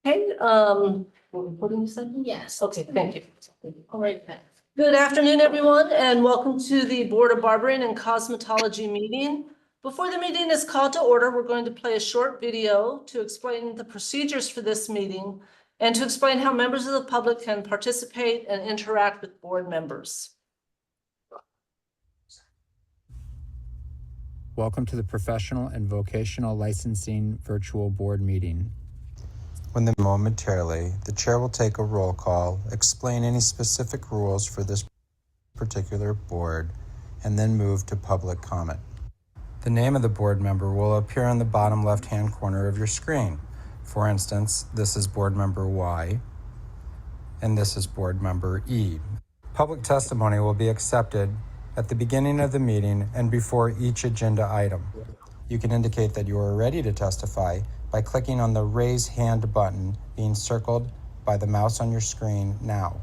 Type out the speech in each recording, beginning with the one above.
Okay, we're recording you said? Yes. Okay, thank you. All right, then. Good afternoon, everyone, and welcome to the Board of Barbering and Cosmetology meeting. Before the meeting is called to order, we're going to play a short video to explain the procedures for this meeting and to explain how members of the public can participate and interact with board members. Welcome to the Professional and Vocational Licensing Virtual Board Meeting. Momentarily, the chair will take a roll call, explain any specific rules for this particular board, and then move to public comment. The name of the board member will appear on the bottom left-hand corner of your screen. For instance, this is board member Y, and this is board member E. Public testimony will be accepted at the beginning of the meeting and before each agenda item. You can indicate that you are ready to testify by clicking on the Raise Hand button being circled by the mouse on your screen now.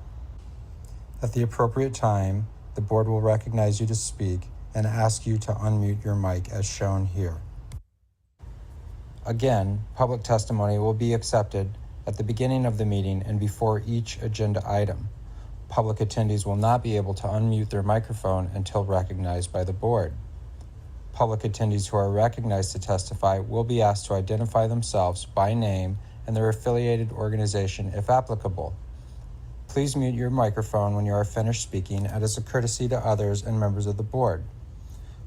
At the appropriate time, the board will recognize you to speak and ask you to unmute your mic as shown here. Again, public testimony will be accepted at the beginning of the meeting and before each agenda item. Public attendees will not be able to unmute their microphone until recognized by the board. Public attendees who are recognized to testify will be asked to identify themselves by name and their affiliated organization if applicable. Please mute your microphone when you are finished speaking as a courtesy to others and members of the board.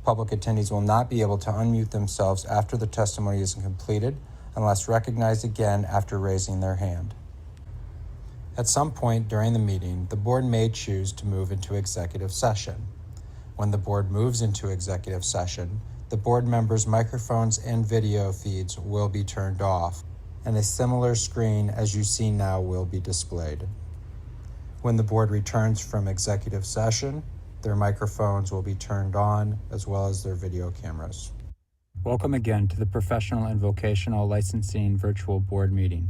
Public attendees will not be able to unmute themselves after the testimony is completed unless recognized again after raising their hand. At some point during the meeting, the board may choose to move into executive session. When the board moves into executive session, the board members' microphones and video feeds will be turned off, and a similar screen as you see now will be displayed. When the board returns from executive session, their microphones will be turned on as well as their video cameras. Welcome again to the Professional and Vocational Licensing Virtual Board Meeting.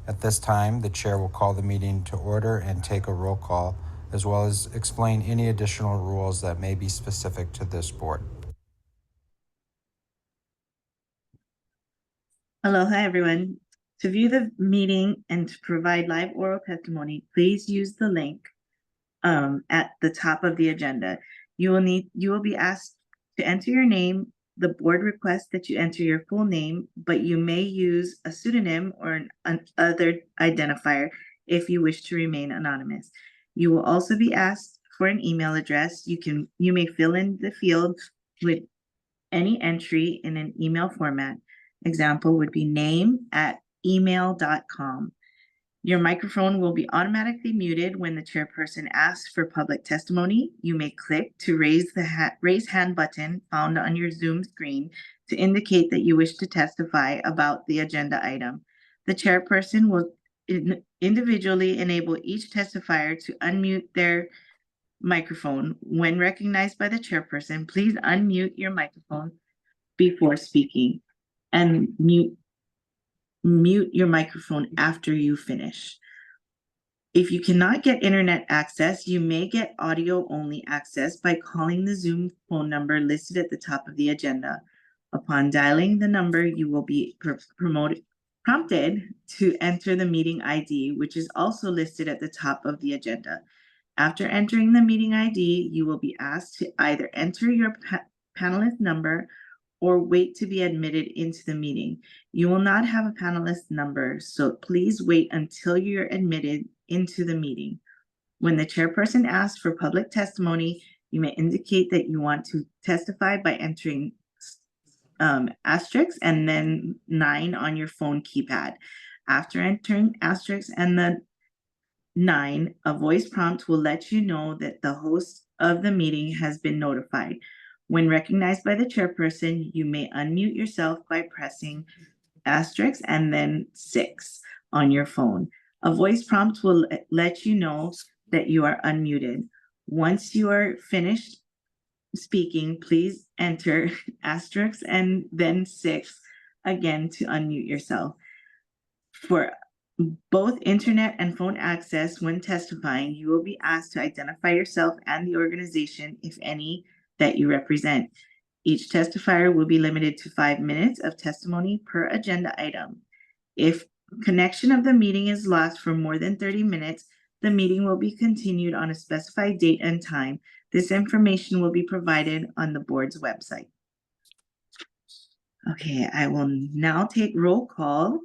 At this time, the chair will call the meeting to order and take a roll call, as well as explain any additional rules that may be specific to this board. Aloha, everyone. To view the meeting and to provide live oral testimony, please use the link at the top of the agenda. You will be asked to enter your name. The board requests that you enter your full name, but you may use a pseudonym or an other identifier if you wish to remain anonymous. You will also be asked for an email address. You may fill in the field with any entry in an email format. Example would be name@email.com. Your microphone will be automatically muted when the chairperson asks for public testimony. You may click to raise the raise hand button found on your Zoom screen to indicate that you wish to testify about the agenda item. The chairperson will individually enable each testifier to unmute their microphone. When recognized by the chairperson, please unmute your microphone before speaking and mute your microphone after you finish. If you cannot get internet access, you may get audio only access by calling the Zoom phone number listed at the top of the agenda. Upon dialing the number, you will be prompted to enter the meeting ID, which is also listed at the top of the agenda. After entering the meeting ID, you will be asked to either enter your panelist number or wait to be admitted into the meeting. You will not have a panelist number, so please wait until you're admitted into the meeting. When the chairperson asks for public testimony, you may indicate that you want to testify by entering asterisk and then 9 on your phone keypad. After entering asterisk and the 9, a voice prompt will let you know that the host of the meeting has been notified. When recognized by the chairperson, you may unmute yourself by pressing asterisk and then 6 on your phone. A voice prompt will let you know that you are unmuted. Once you are finished speaking, please enter asterisk and then 6 again to unmute yourself. For both internet and phone access when testifying, you will be asked to identify yourself and the organization, if any, that you represent. Each testifier will be limited to 5 minutes of testimony per agenda item. If connection of the meeting is lost for more than 30 minutes, the meeting will be continued on a specified date and time. This information will be provided on the board's website. Okay, I will now take roll call.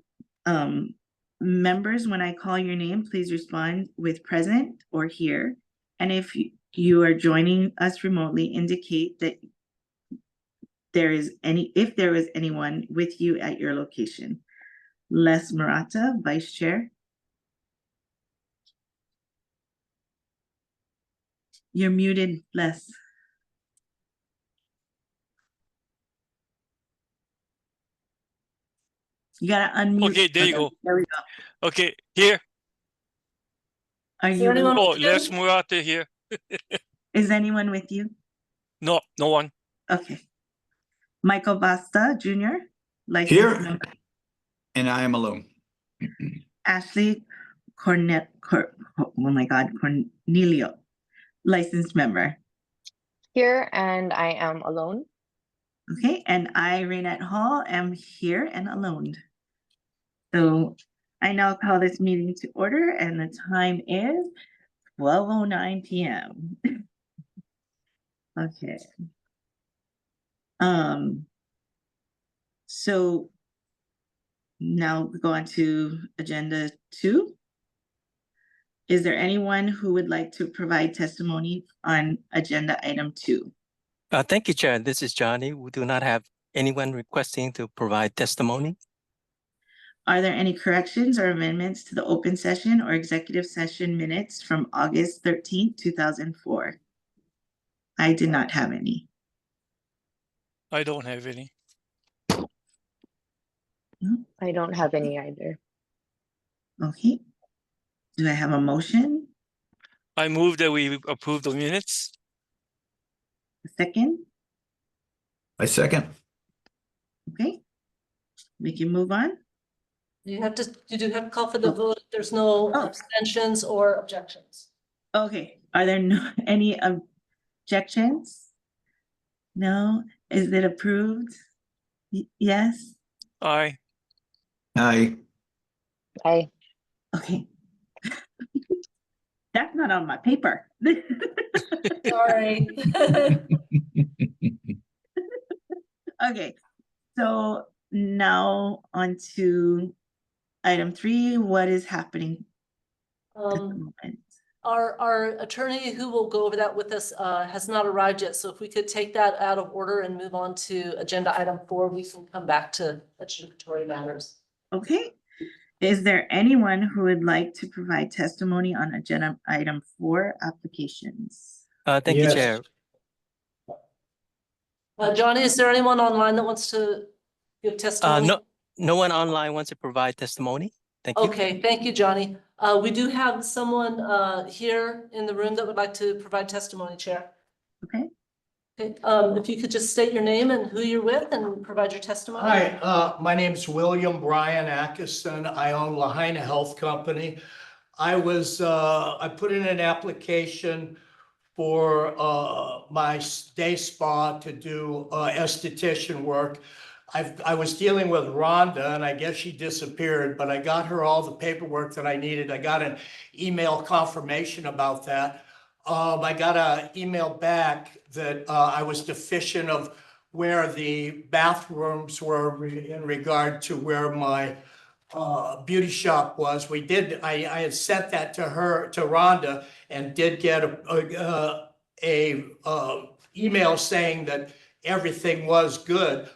Members, when I call your name, please respond with present or here. And if you are joining us remotely, indicate that if there is anyone with you at your location. Les Murata, Vice Chair. You're muted, Les. You gotta unmute. Okay, there you go. There we go. Okay, here. Are Is there you, anyone Oh, with you? Les Murata here. is anyone with you? No, no one. Okay. Michael Basta Jr., license Here. member. And I am alone. Ashley oh my God, Cornelio, licensed member. Here, and I am alone. Okay, and I, Raynette Hall, am here and alone. So I now call this meeting to order, and the time is 12:09 p.m. Okay. So now we go on to agenda 2. Is there anyone who would like to provide testimony on agenda item 2? Thank you, Chair. This is Johnny. We do not have anyone requesting to provide testimony. Are there any corrections or amendments to the open session or executive session minutes from August 13th, 2004? I did not have any. I don't have any. I don't have any either. Okay. Do I have a motion? I move that we approve the minutes. A second? I second. Okay. We can move on. You do have to call for the vote. There's no Oh. abstentions or objections. Okay. Are there any objections? No? Is it approved? Yes? Aye. Aye. Okay. That's not on my paper. Sorry. Okay, so now on to item 3, what is happening at the moment? Our attorney who will go over that with us has not arrived yet. So if we could take that out of order and move on to agenda item 4, we can come back to adjudicatory matters. Okay, is there anyone who would like to provide testimony on agenda item 4 applications? Thank you, Chair. Johnny, is there anyone online that wants to give testimony? No one online wants to provide testimony. Thank you. Okay, thank you, Johnny. We do have someone here in the room that would like to provide testimony, Chair. Okay. Okay, if you could just state your name and who you're with and provide your testimony. Hi, my name's William Brian Atkinson. I own Lahaina Health Company. I put in an application for my day spa to do esthetician work. I was dealing with Rhonda, and I guess she disappeared, but I got her all the paperwork that I needed. I got an email confirmation about that. I got an email back that I was deficient of where the bathrooms were in regard to where my beauty shop was. I had sent that to Rhonda, and did get a email saying that everything was good.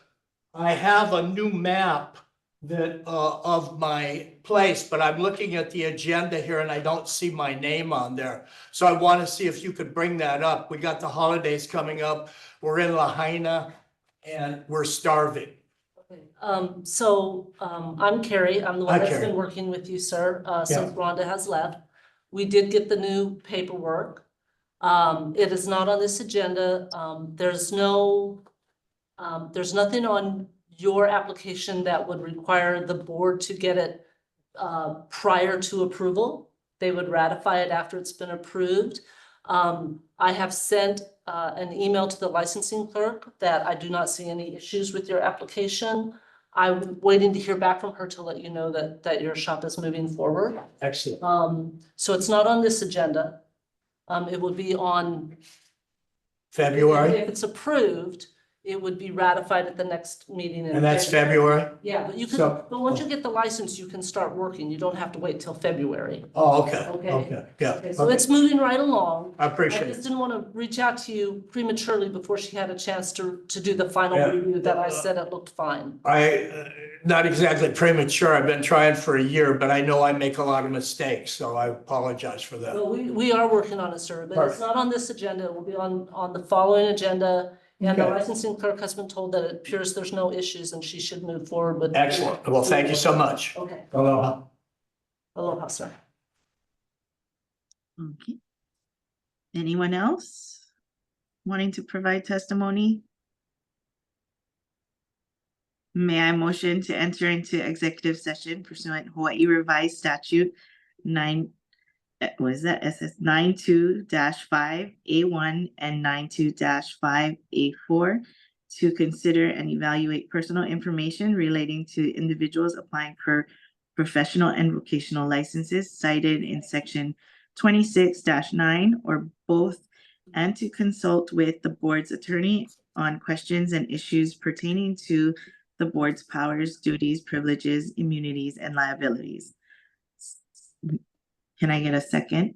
I have a new map that of my place, but I'm looking at the agenda here and I don't see my name on there. So I want to see if you could bring that up. We got the holidays coming up. We're in Lahaina and we're starving. Okay, I'm Carrie. I'm the one Hi, that's Carrie. been working with you, sir, since Rhonda has left. We did get the new paperwork. It is not on this agenda. There's nothing on your application that would require the board to get it prior to approval. They would ratify it after it's been approved. I have sent an email to the licensing clerk that I do not see any issues with your application. I'm waiting to hear back from her to let you know that your shop is moving forward. Excellent. So it's not on this agenda. It would be on. February, If it's approved, it would be ratified at the next meeting. in and that's February? Yeah, but you can, So- but once you get the license, you can start working. You don't have to wait till February. Oh, okay, Okay. okay, yeah. Okay, so okay. it's moving right along. I I appreciate just it. didn't want to reach out to you prematurely before she had a chance to do the final Yeah. review that I said it looked fine. Not exactly premature. I've been trying for a year, but I know I make a lot of mistakes, so I apologize for that. Well, we are working on it, sir, but it's Perfect. not on this agenda. It will be on the following agenda. And the Okay. licensing clerk has been told that it appears there's no issues and she should move forward with. Excellent. Well, thank you so much. Okay, Aloha. aloha, sir. Okay. Anyone else wanting to provide testimony? May I motion to enter into executive session pursuant Hawaii Revised Statute 92-5A1 and 92-5A4 to consider and evaluate personal information relating to individuals applying for professional and vocational licenses cited in section 26-9 or both, and to consult with the board's attorney on questions and issues pertaining to the board's powers, duties, privileges, immunities, and liabilities. Can I get a second?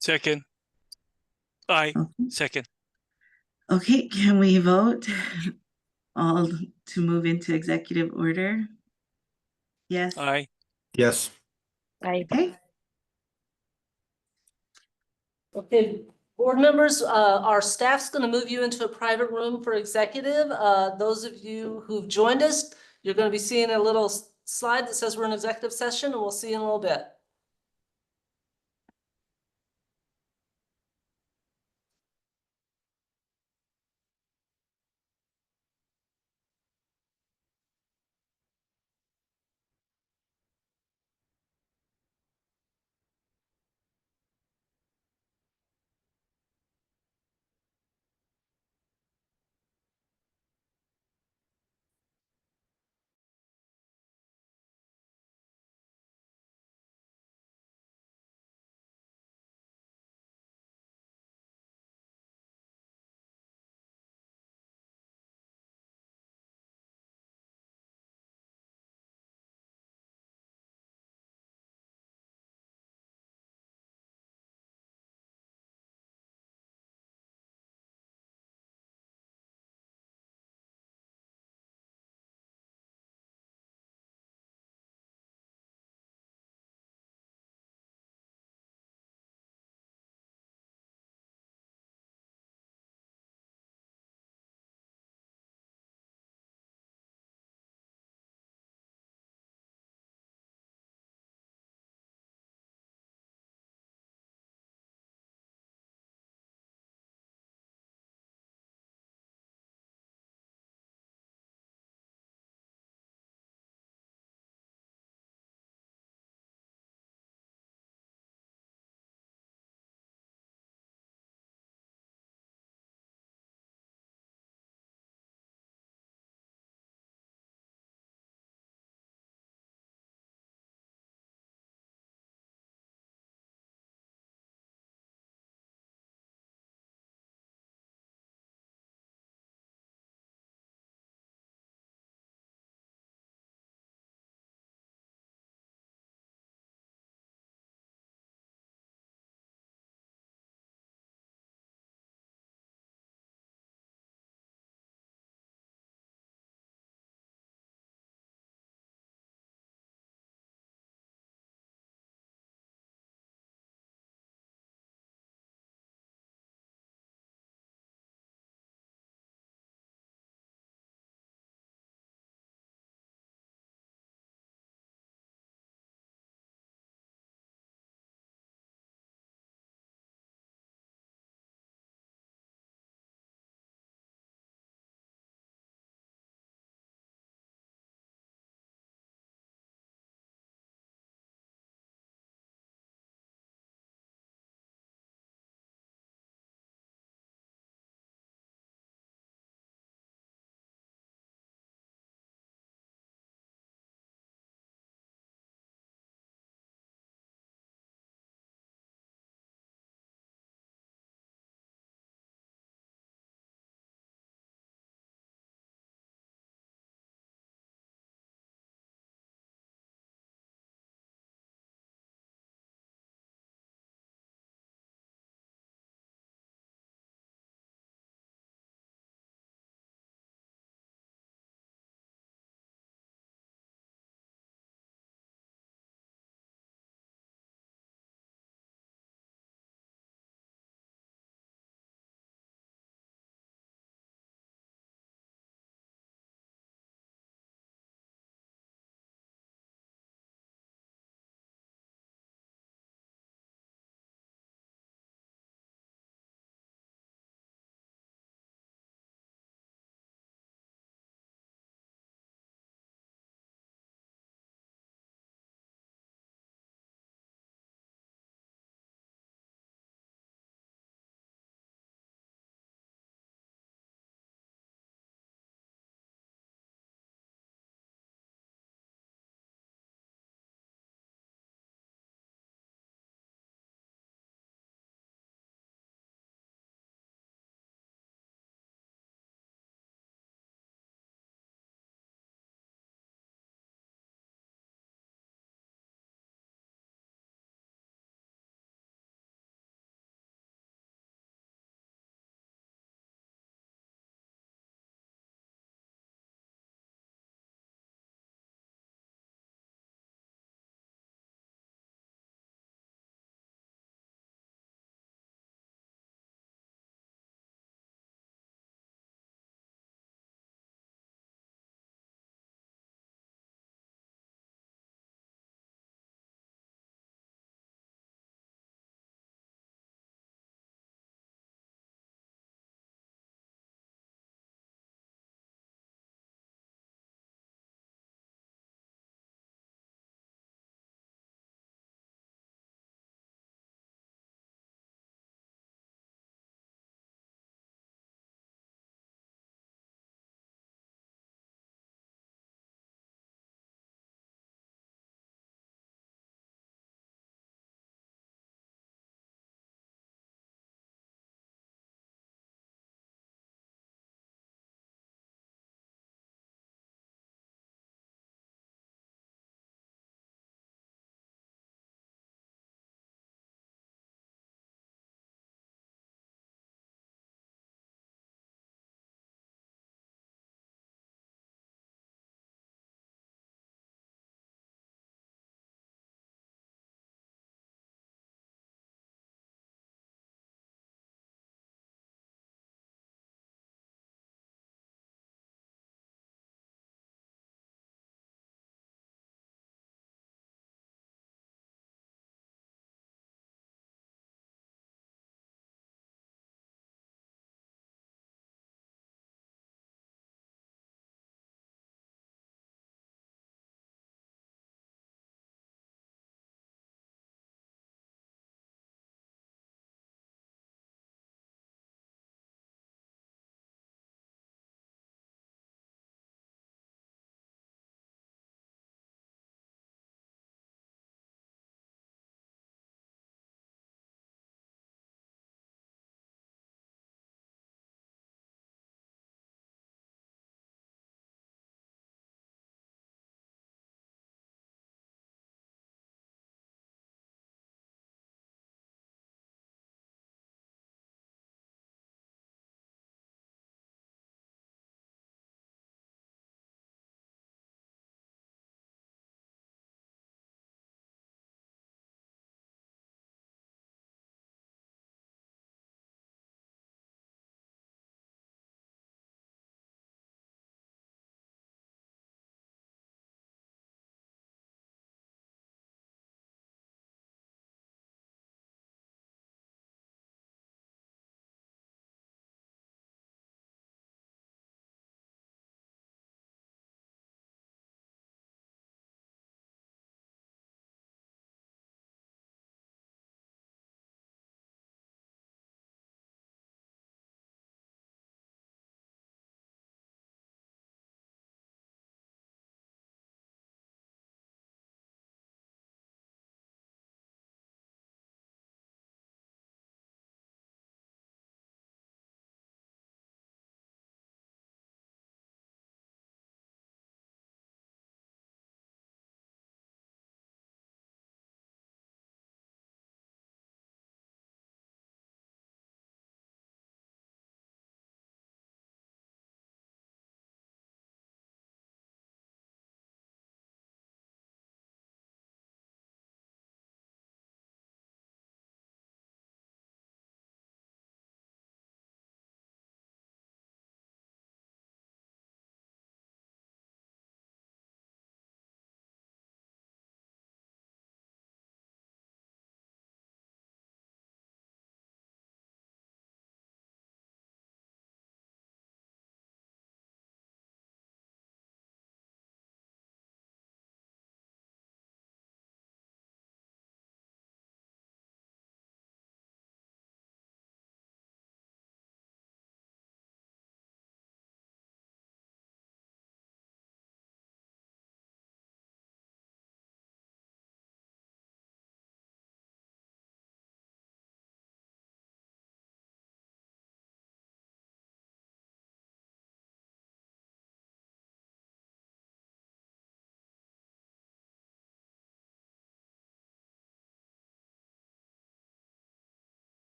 Second. Aye, Okay. second. Okay, can we vote all to move into executive order? Yes. Aye. Yes. Okay. Okay, board members, our staff's gonna move you into a private room for executive. Those of you who've joined us, you're gonna be seeing a little slide that says we're in executive session, and we'll see you in a little bit.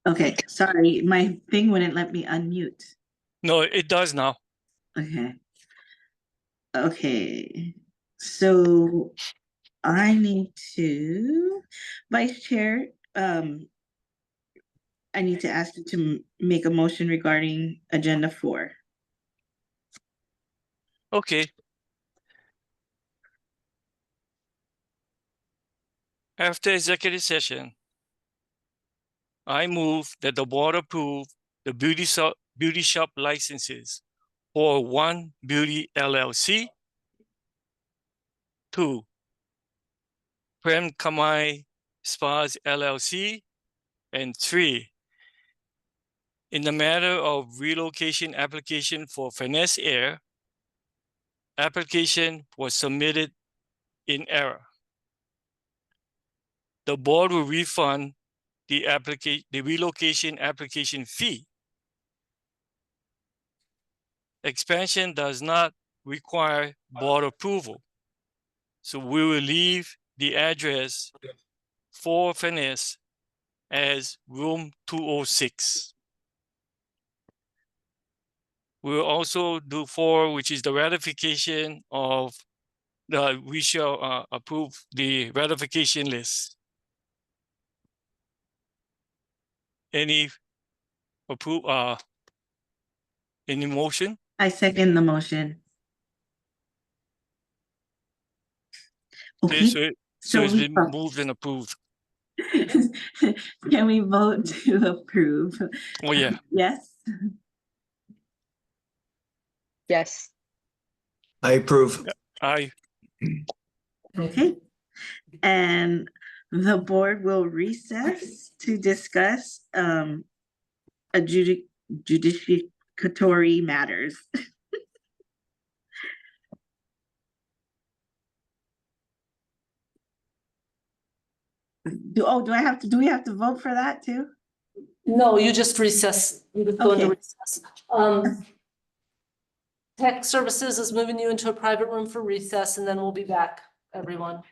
Okay, sorry, my thing wouldn't let me unmute. No, it does now. Okay. Okay, so I need to, Vice Chair, I need to ask you to make a motion regarding agenda 4. Okay. After executive session, I move that the board approve the beauty shop licenses for 1 Beauty LLC, 2 Prem Kamai Spas LLC, and 3 in the matter of relocation application for Finesse Air, application was submitted in error. The board will refund the relocation application fee. Expansion does not require board approval, so we will leave the address for Finesse as room 206. We will also do 4, which is the ratification of we shall approve the ratification list. Any any motion? I second the motion. Okay, Okay, so it's we been moved and approved. can we vote to approve? Oh yeah, Yes, Yes. I approve. I okay. And the board will recess to discuss judiciatory matters. Do we have to vote for that too? No, you just recess, you just go into Okay. recess. Tech Services is moving you into a private room for recess, and then we'll be back, everyone.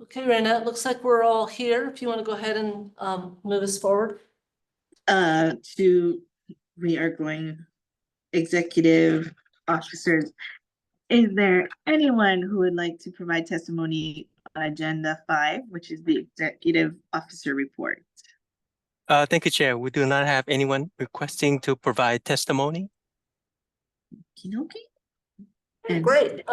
Okay, Raina, it looks like we're all here. If you want to go ahead and move us forward. We are going executive officers. Is there anyone who would like to provide testimony on agenda 5, which is the executive officer report? Thank you, Chair. We do not have anyone requesting to provide testimony. Okey-dokey. Okay, And- great.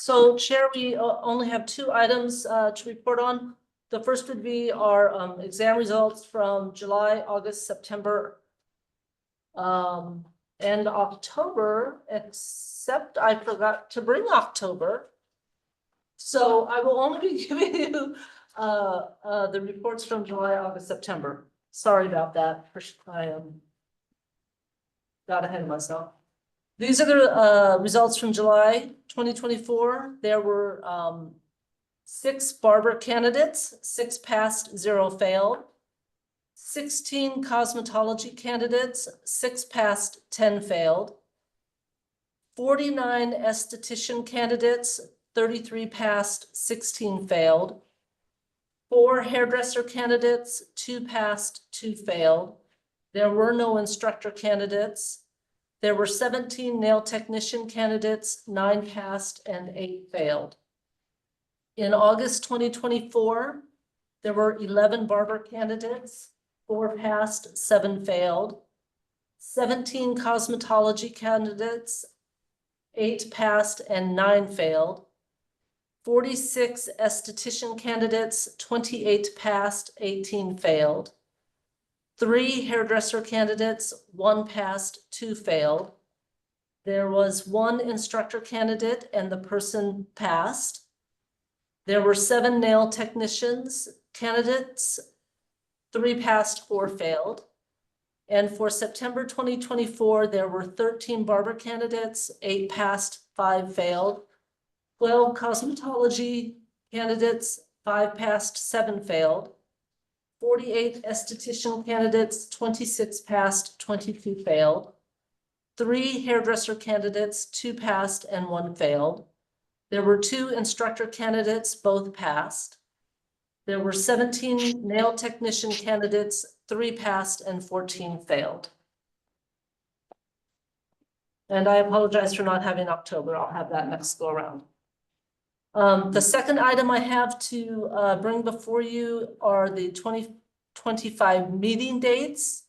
So Chair, we only have 2 items to report on. The first would be our exam results from July, August, September, and October, except I forgot to bring October. So I will only be giving you the reports from July, August, September. Sorry about that. I got ahead of myself. These are the results from July 2024. There were 6 barber candidates, 6 passed, 0 failed. 16 cosmetology candidates, 6 passed, 10 failed. 49 esthetician candidates, 33 passed, 16 failed. 4 hairdresser candidates, 2 passed, 2 failed. There were no instructor candidates. There were 17 nail technician candidates, 9 passed and 8 failed. In August 2024, there were 11 barber candidates, 4 passed, 7 failed. 17 cosmetology candidates, 8 passed and 9 failed. 46 esthetician candidates, 28 passed, 18 failed. 3 hairdresser candidates, 1 passed, 2 failed. There was 1 instructor candidate and the person passed. There were 7 nail technicians candidates, 3 passed, 4 failed. And for September 2024, there were 13 barber candidates, 8 passed, 5 failed. 12 cosmetology candidates, 5 passed, 7 failed. 48 esthetician candidates, 26 passed, 22 failed. 3 hairdresser candidates, 2 passed and 1 failed. There were 2 instructor candidates, both passed. There were 17 nail technician candidates, 3 passed and 14 failed. And I apologize for not having October. I'll have that next go around. The second item I have to bring before you are the 2025 meeting dates.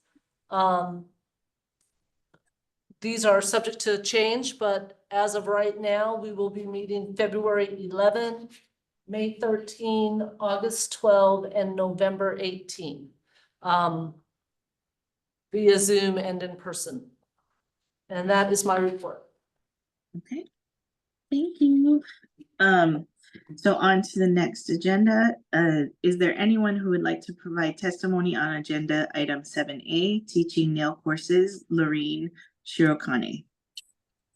These are subject to change, but as of right now, we will be meeting February 11, May 13, August 12, and November 18, via Zoom and in person. And that is my report. Okay, thank you. So on to the next agenda. Is there anyone who would like to provide testimony on agenda item 7A, teaching nail courses, Lorene Shirokane?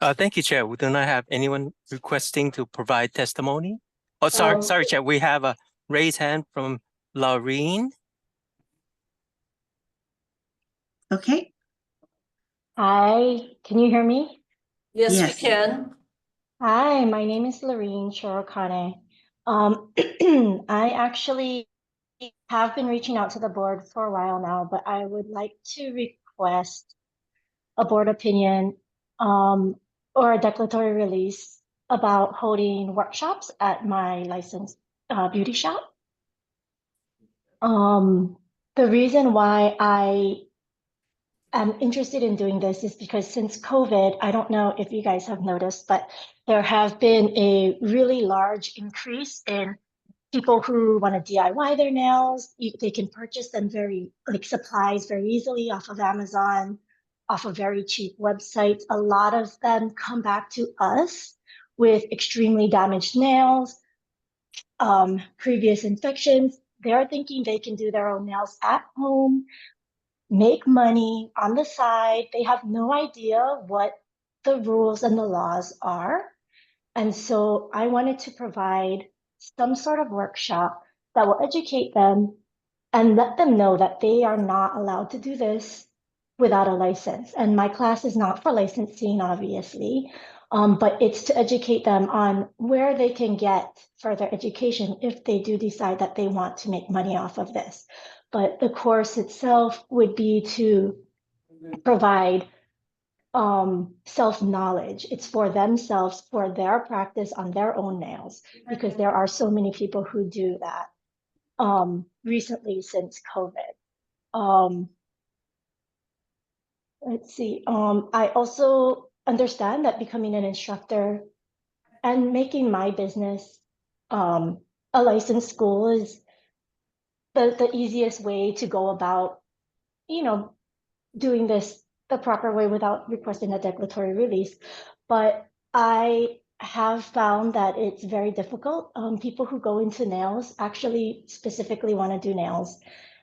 Thank you, Chair. We do not have anyone requesting to provide testimony. Oh, sorry, Chair. We have a raised hand from Laureen. Okay. Hi, can you hear me? Yes, Yes. we can. Hi, my name is Lorene Shirokane. I actually have been reaching out to the board for a while now, but I would like to request a board opinion or a declaratory release about holding workshops at my licensed beauty shop. The reason why I'm interested in doing this is because since COVID, I don't know if you guys have noticed, but there have been a really large increase in people who want to DIY their nails. They can purchase them supplies very easily off of Amazon, off of very cheap websites. A lot of them come back to us with extremely damaged nails, previous infections. They're thinking they can do their own nails at home, make money on the side. They have no idea what the rules and the laws are. And so I wanted to provide some sort of workshop that will educate them and let them know that they are not allowed to do this without a license. And my class is not for licensing, obviously. But it's to educate them on where they can get further education if they do decide that they want to make money off of this. But the course itself would be to provide self-knowledge. It's for themselves, for their practice on their own nails, because there are so many people who do that recently since COVID. Let's see. I also understand that becoming an instructor and making my business a licensed school is the easiest way to go about, doing this the proper way without requesting a declaratory release. But I have found that it's very difficult. People who go into nails actually specifically want to do nails.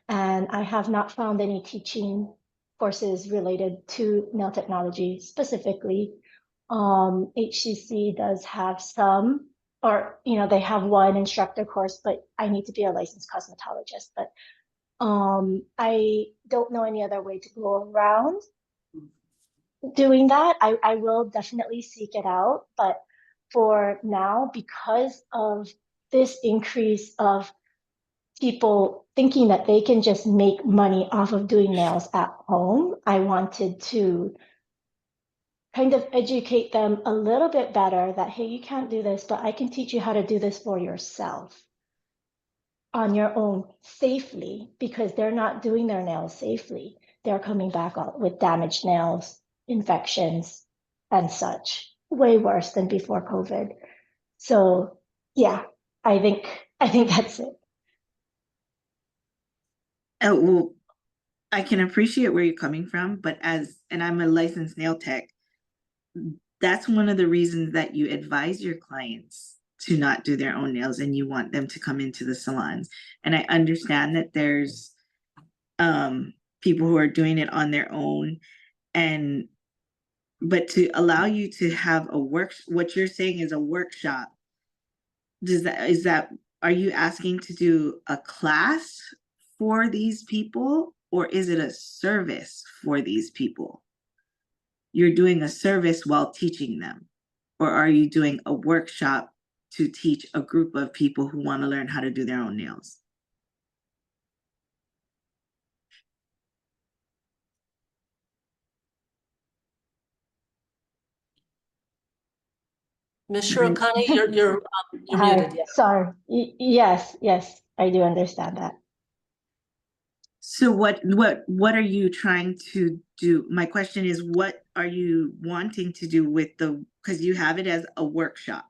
And I have not found any teaching courses related to nail technology specifically. HCC does have some, or, they have one instructor course, but I need to be a licensed cosmetologist. But I don't know any other way to go around doing that. I will definitely seek it out, but for now, because of this increase of people thinking that they can just make money off of doing nails at home, I wanted to kind of educate them a little bit better that, hey, you can't do this, but I can teach you how to do this for yourself on your own safely, because they're not doing their nails safely. They're coming back with damaged nails, infections, and such, way worse than before COVID. So yeah, I think that's it. Oh, well, I can appreciate where you're coming from, but and I'm a licensed nail tech, that's one of the reasons that you advise your clients to not do their own nails and you want them to come into the salons. And I understand that there's people who are doing it on their own, but to allow you to have what you're saying is a workshop, are you asking to do a class for these people, or is it a service for these people? You're doing a service while teaching them, or are you doing a workshop to teach a group of people who want to learn how to do their own nails? Ms. Shirokani, you're Hi, muted. Yeah. sorry. Yes, I do understand that. So what are you trying to do? My question is, what are you wanting to do with because you have it as a workshop.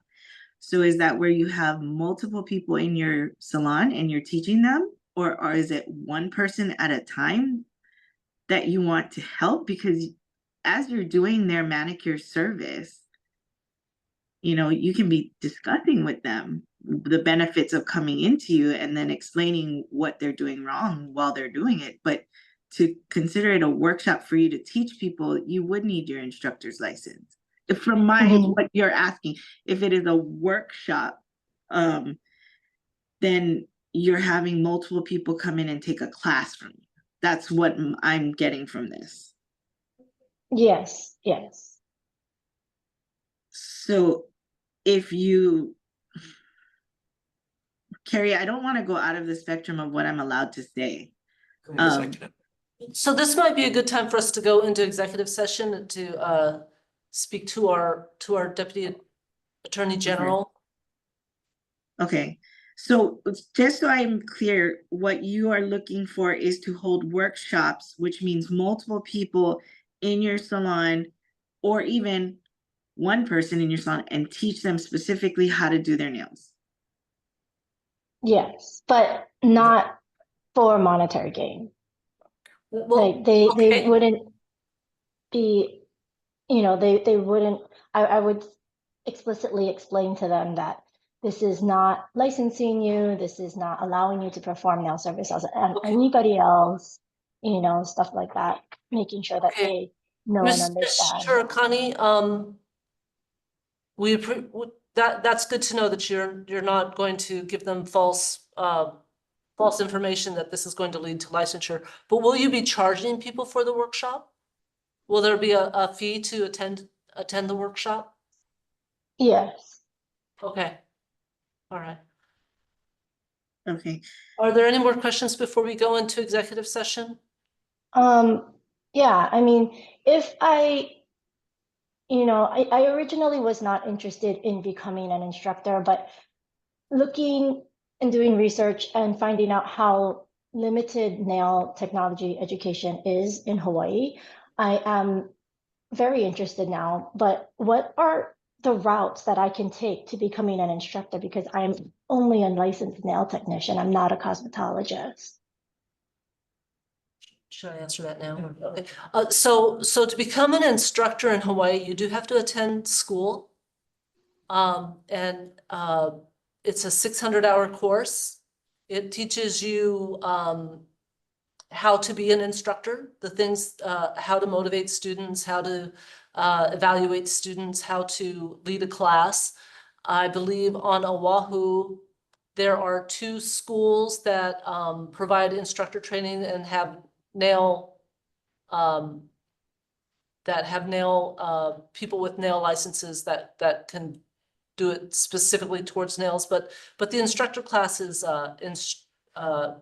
So is that where you have multiple people in your salon and you're teaching them? Or is it one person at a time that you want to help? Because as you're doing their manicure service, you can be discussing with them the benefits of coming into you and then explaining what they're doing wrong while they're doing it. But to consider it a workshop for you to teach people, you would need your instructor's license. From what you're asking, if it is a workshop, then you're having multiple people come in and take a class from you. That's what I'm getting from this. Yes. So Carrie, I don't want to go out of the spectrum of what I'm allowed to say. So this might be a good time for us to go into executive session to speak to our Deputy Attorney General. Okay. So just so I'm clear, what you are looking for is to hold workshops, which means multiple people in your salon, or even one person in your salon, and teach them specifically how to do their nails. Yes, but not for monetary gain. Well, Like they wouldn't be, they wouldn't, I would explicitly explain to them that this is not licensing you, this is not allowing you to perform nail services and anybody else, stuff like that, making sure that they know and understand. Shirokani, that's good to know that you're not going to give them false information that this is going to lead to licensure. But will you be charging people for the workshop? Will there be a fee to attend the workshop? Yes. Okay. All right. Okay. Are there any more questions before we go into executive session? Yeah, I mean, if I originally was not interested in becoming an instructor, but looking and doing research and finding out how limited nail technology education is in Hawaii, I am very interested now. But what are the routes that I can take to becoming an instructor? Because I'm only a licensed nail technician. I'm not a cosmetologist. Should I answer that now? Okay. So to become an instructor in Hawaii, you do have to attend school. And it's a 600-hour course. It teaches you how to be an instructor, the things, how to motivate students, how to evaluate students, how to lead a class. I believe on Oahu, there are 2 schools that provide instructor training and have nail people with nail licenses that can do it specifically towards nails, but the instructor class is on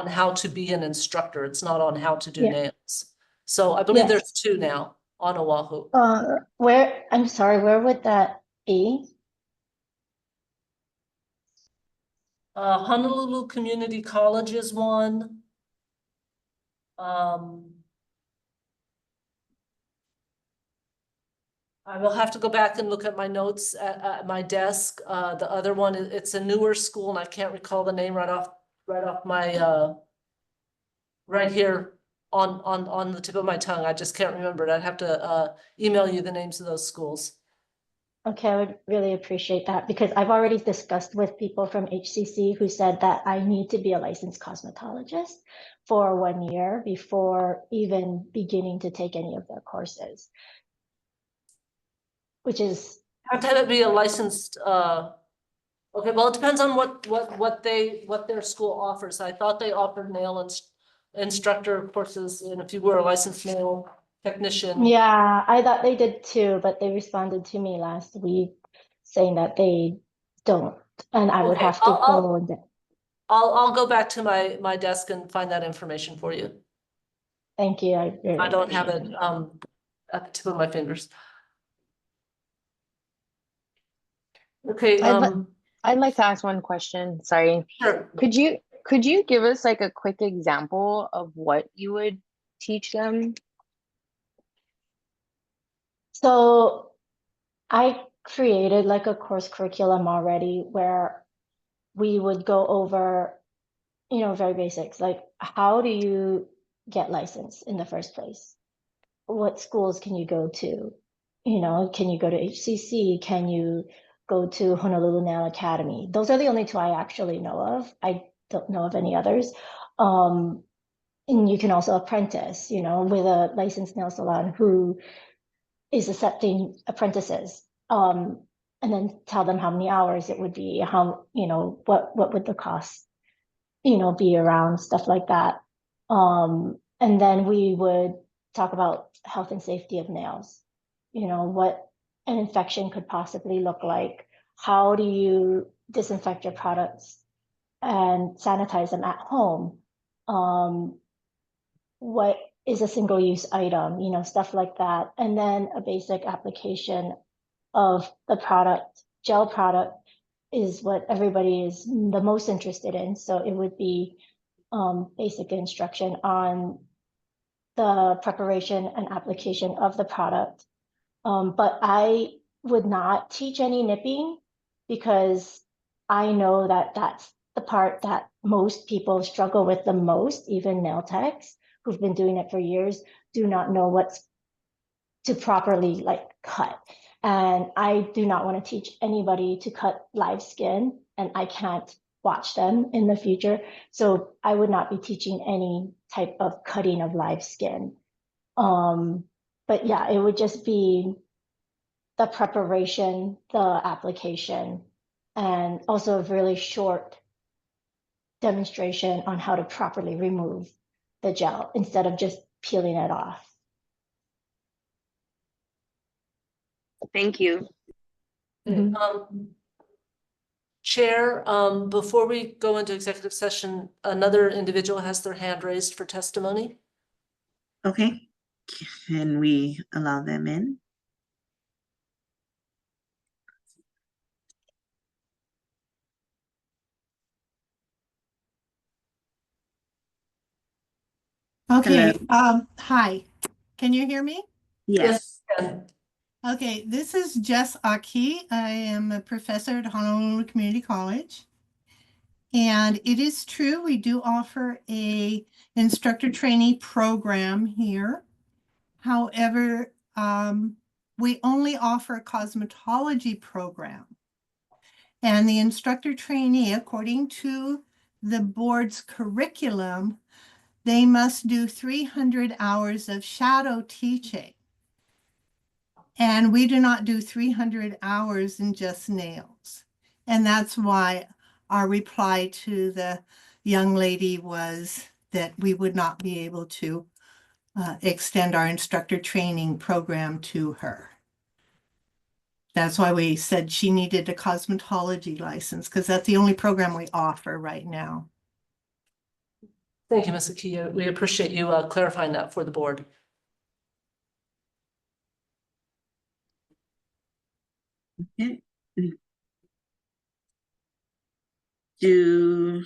how to be an instructor. It's not on how to do Yeah. nails. So I believe Yes. there's 2 now on Oahu. I'm sorry, where would that be? Honolulu Community College is one. I will have to go back and look at my notes at my desk. The other one, it's a newer school and I can't recall the name right off my right here on the tip of my tongue. I just can't remember it. I'd have to email you the names of those schools. Okay, I would really appreciate that because I've already discussed with people from HCC who said that I need to be a licensed cosmetologist for 1 year before even beginning to take any of their courses, which is Have to have it be a licensed, okay, well, it depends on what their school offers. I thought they offered nail instructor courses, and if you were a licensed nail technician. yeah, I thought they did too, but they responded to me last week saying that they don't, and I would Okay, have to go and I'll go back to my desk and find that information for you. thank you. I really I don't have appreciate it at the tip of my fingers. Okay, I'd like to ask one question. Sorry. sure. Could you give us like a quick example of what you would teach them? So I created like a course curriculum already where we would go over, very basics, like how do you get licensed in the first place? What schools can you go to? Can you go to HCC? Can you go to Honolulu Nail Academy? Those are the only 2 I actually know of. I don't know of any others. And you can also apprentice, with a licensed nail salon who is accepting apprentices. And then tell them how many hours it would be, what would the cost, be around, stuff like that. And then we would talk about health and safety of nails, what an infection could possibly look like. How do you disinfect your products and sanitize them at home? What is a single-use item, stuff like that. And then a basic application of the product. Gel product is what everybody is the most interested in. So it would be basic instruction on the preparation and application of the product. But I would not teach any nipping because I know that that's the part that most people struggle with the most, even nail techs who've been doing it for years do not know what's to properly like cut. And I do not want to teach anybody to cut live skin, and I can't watch them in the future. So I would not be teaching any type of cutting of live skin. But yeah, it would just be the preparation, the application, and also a really short demonstration on how to properly remove the gel instead of just peeling it off. Thank you. Mhm. Chair, before we go into executive session, another individual has their hand raised for testimony. Okay, can we allow them in? Okay, hi, can you hear me? Yes. And Okay, this is Jess Aki. I am a professor at Honolulu Community College. And it is true, we do offer a instructor trainee program here. However, we only offer a cosmetology program. And the instructor trainee, according to the board's curriculum, they must do 300 hours of shadow teaching. And we do not do 300 hours in just nails. And that's why our reply to the young lady was that we would not be able to extend our instructor training program to her. That's why we said she needed a cosmetology license, because that's the only program we offer right now. thank you, Ms. Aki. We appreciate you clarifying that for the board. Okay. Do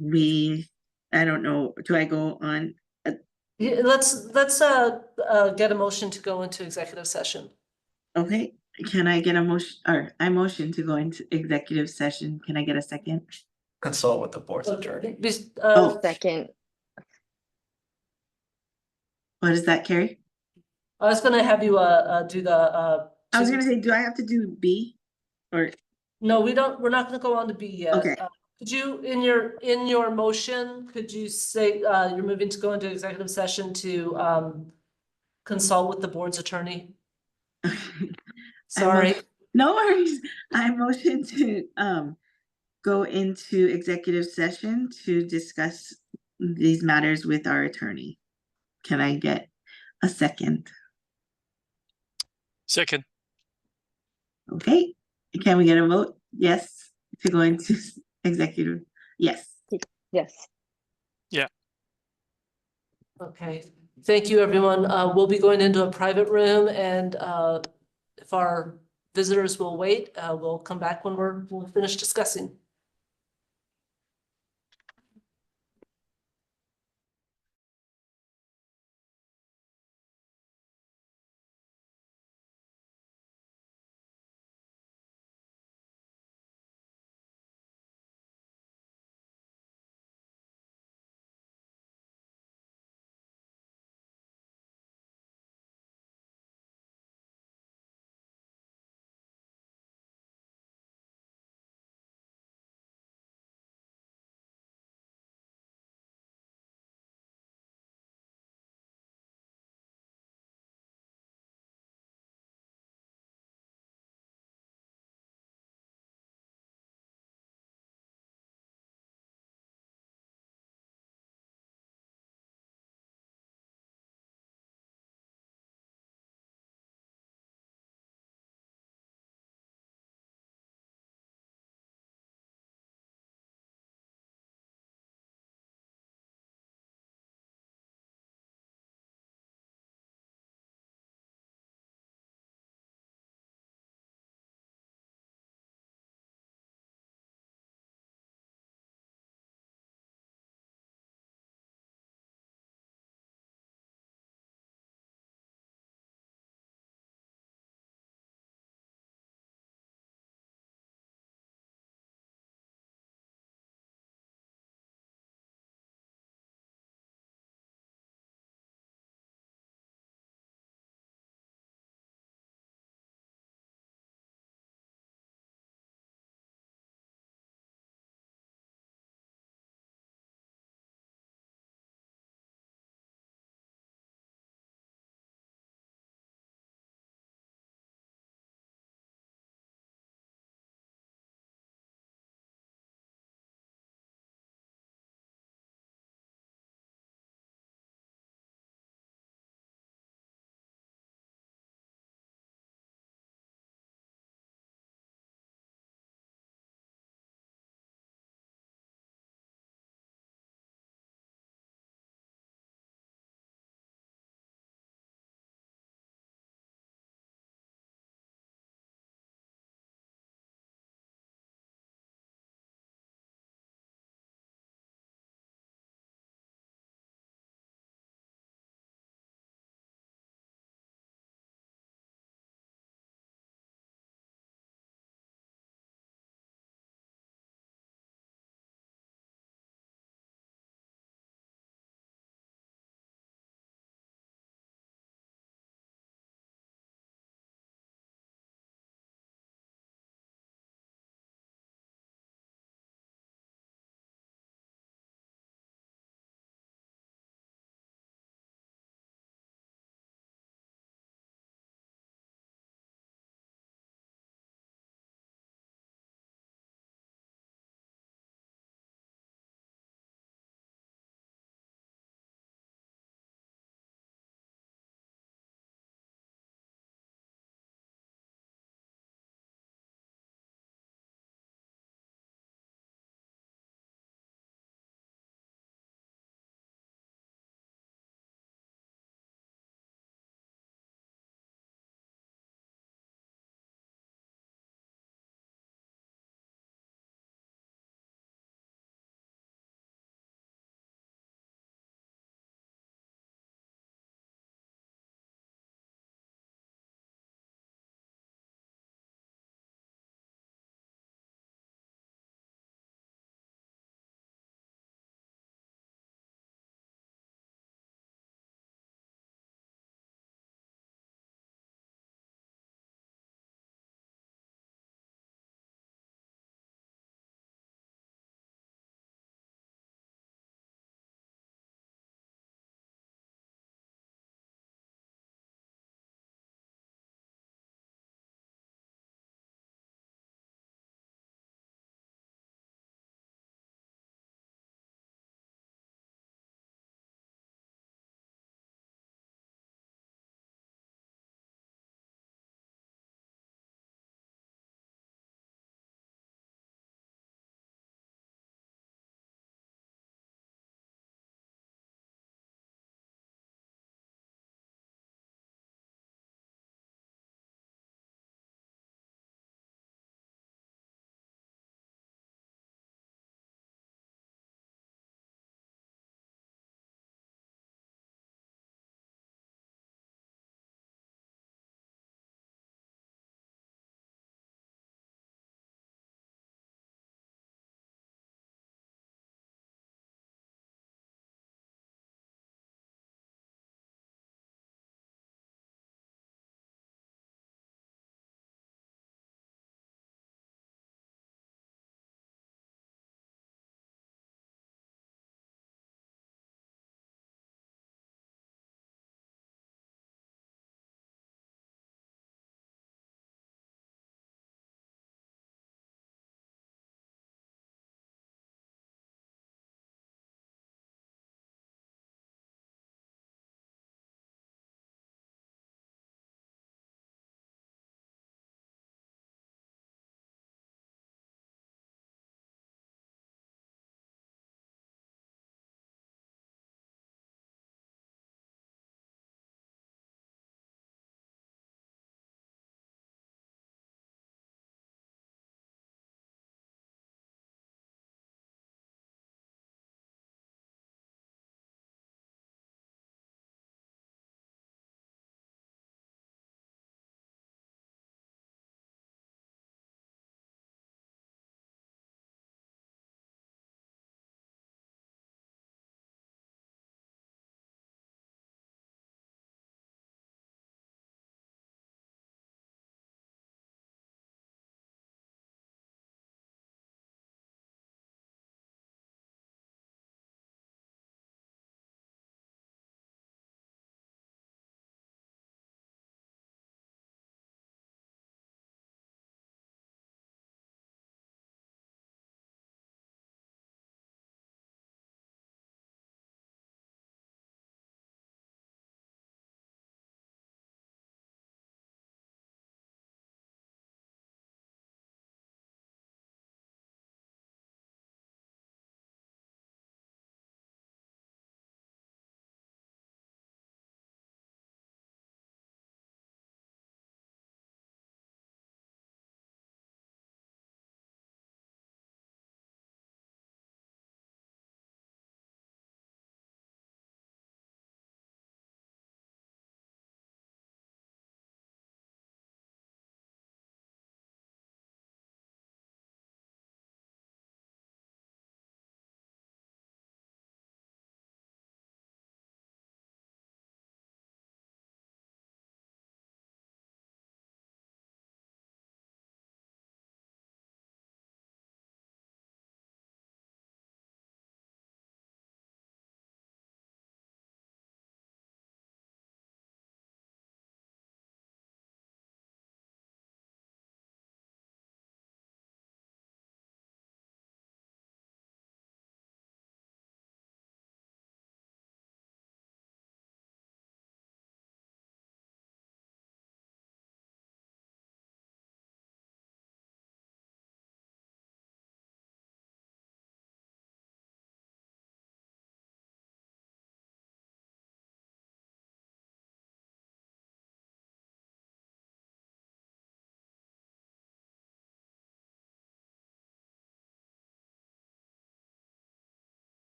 we, I don't know, do I go on? Yeah, let's get a motion to go into executive session. Okay, can I get a motion, or I motion to go into executive session? Can I get a second? Consult with the board's attorney. Oh. Second. What is that, Carrie? I was gonna have you do the I was gonna say, do I have to do B? Or, no, we're not gonna go on to B yet. Okay. Could you, in your motion, could you say you're moving to go into executive session to consult with the board's attorney? Sorry. no worries. I motion to go into executive session to discuss these matters with our attorney. Can I get a second? Second. Okay, can we get a vote? Yes, to go into executive, yes. Yes. Okay, thank you, everyone. We'll be going into a private room, and if our visitors will wait, we'll come back when we'll finish discussing.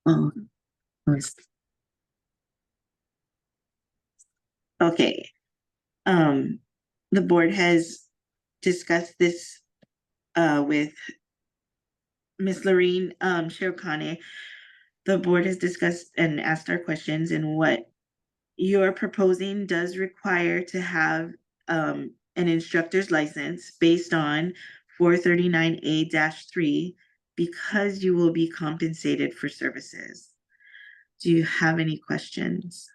Oh, was- okay. The board has discussed this with Ms. Lorene Shirokane. The board has discussed and asked our questions, and what you're proposing does require to have an instructor's license based on 439A-3 because you will be compensated for services. Do you have any questions?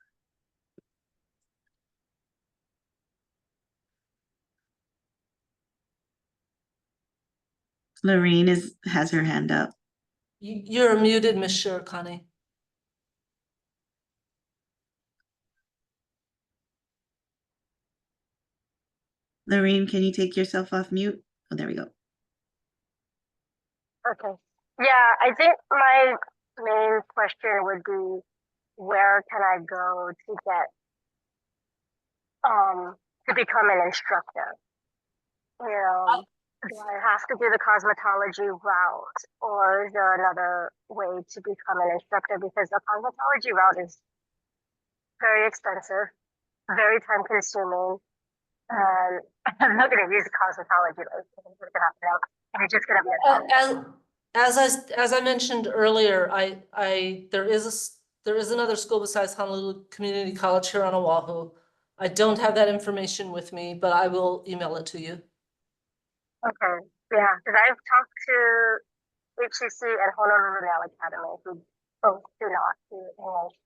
Lorene has her hand up. You're muted, Ms. Shirokane. Lorene, can you take yourself off mute? Oh, there we go. Okay. Yeah, I think my main question would be, where can I go to get to become an instructor? You know, do I have to do the cosmetology route, or is there another way to become an instructor? Because the cosmetology route is very expensive, very time consuming, and I'm not going to use cosmetology license. I'm just going to have to know. I'm just going to be As I mentioned earlier, there is another school besides Honolulu Community College here on Oahu. I don't have that information with me, but I will email it to you. Okay, yeah, because I've talked to HCC and Honolulu Nail Academy, who both do not do English.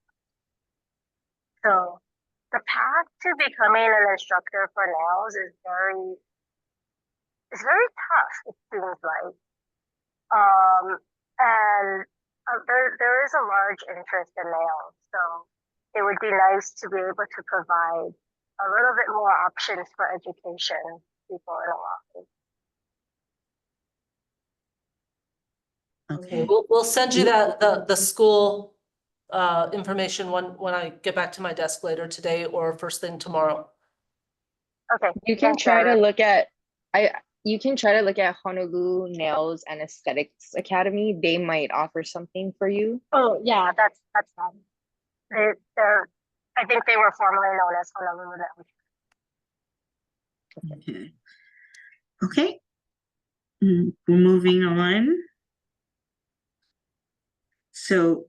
So the path to becoming an instructor for nails is very tough, it seems like. And there is a large interest in nails, so it would be nice to be able to provide a little bit more options for education people in Oahu. Okay. We'll send you the school information when I get back to my desk later today or first thing tomorrow. Okay. You can try to look at Honolulu Nails and Aesthetics Academy. They might offer something for you. Oh yeah, that's fine. They're I think they were formerly known as Honolulu Nails. Okay. Okay. We're moving on. So,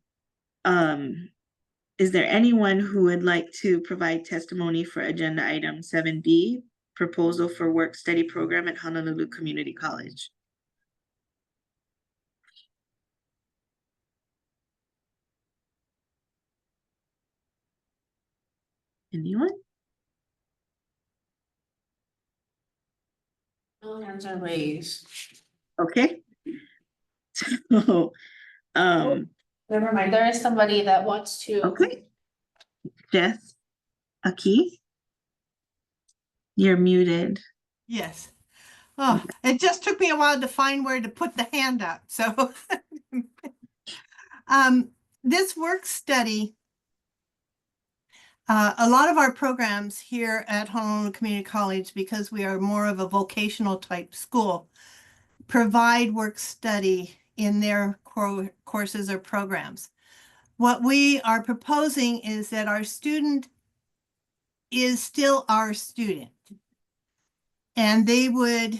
is there anyone who would like to provide testimony for agenda item 7B, proposal for work study program at Honolulu Community College? Anyone? No hands are raised. Okay. So, Never mind, there is somebody that wants to. okay. Jess, Aki, you're muted. Yes. Oh, it just took me a while to find where to put the hand up, so. This work study, a lot of our programs here at Honolulu Community College, because we are more of a vocational type school, provide work study in their courses or programs. What we are proposing is that our student is still our student, and they would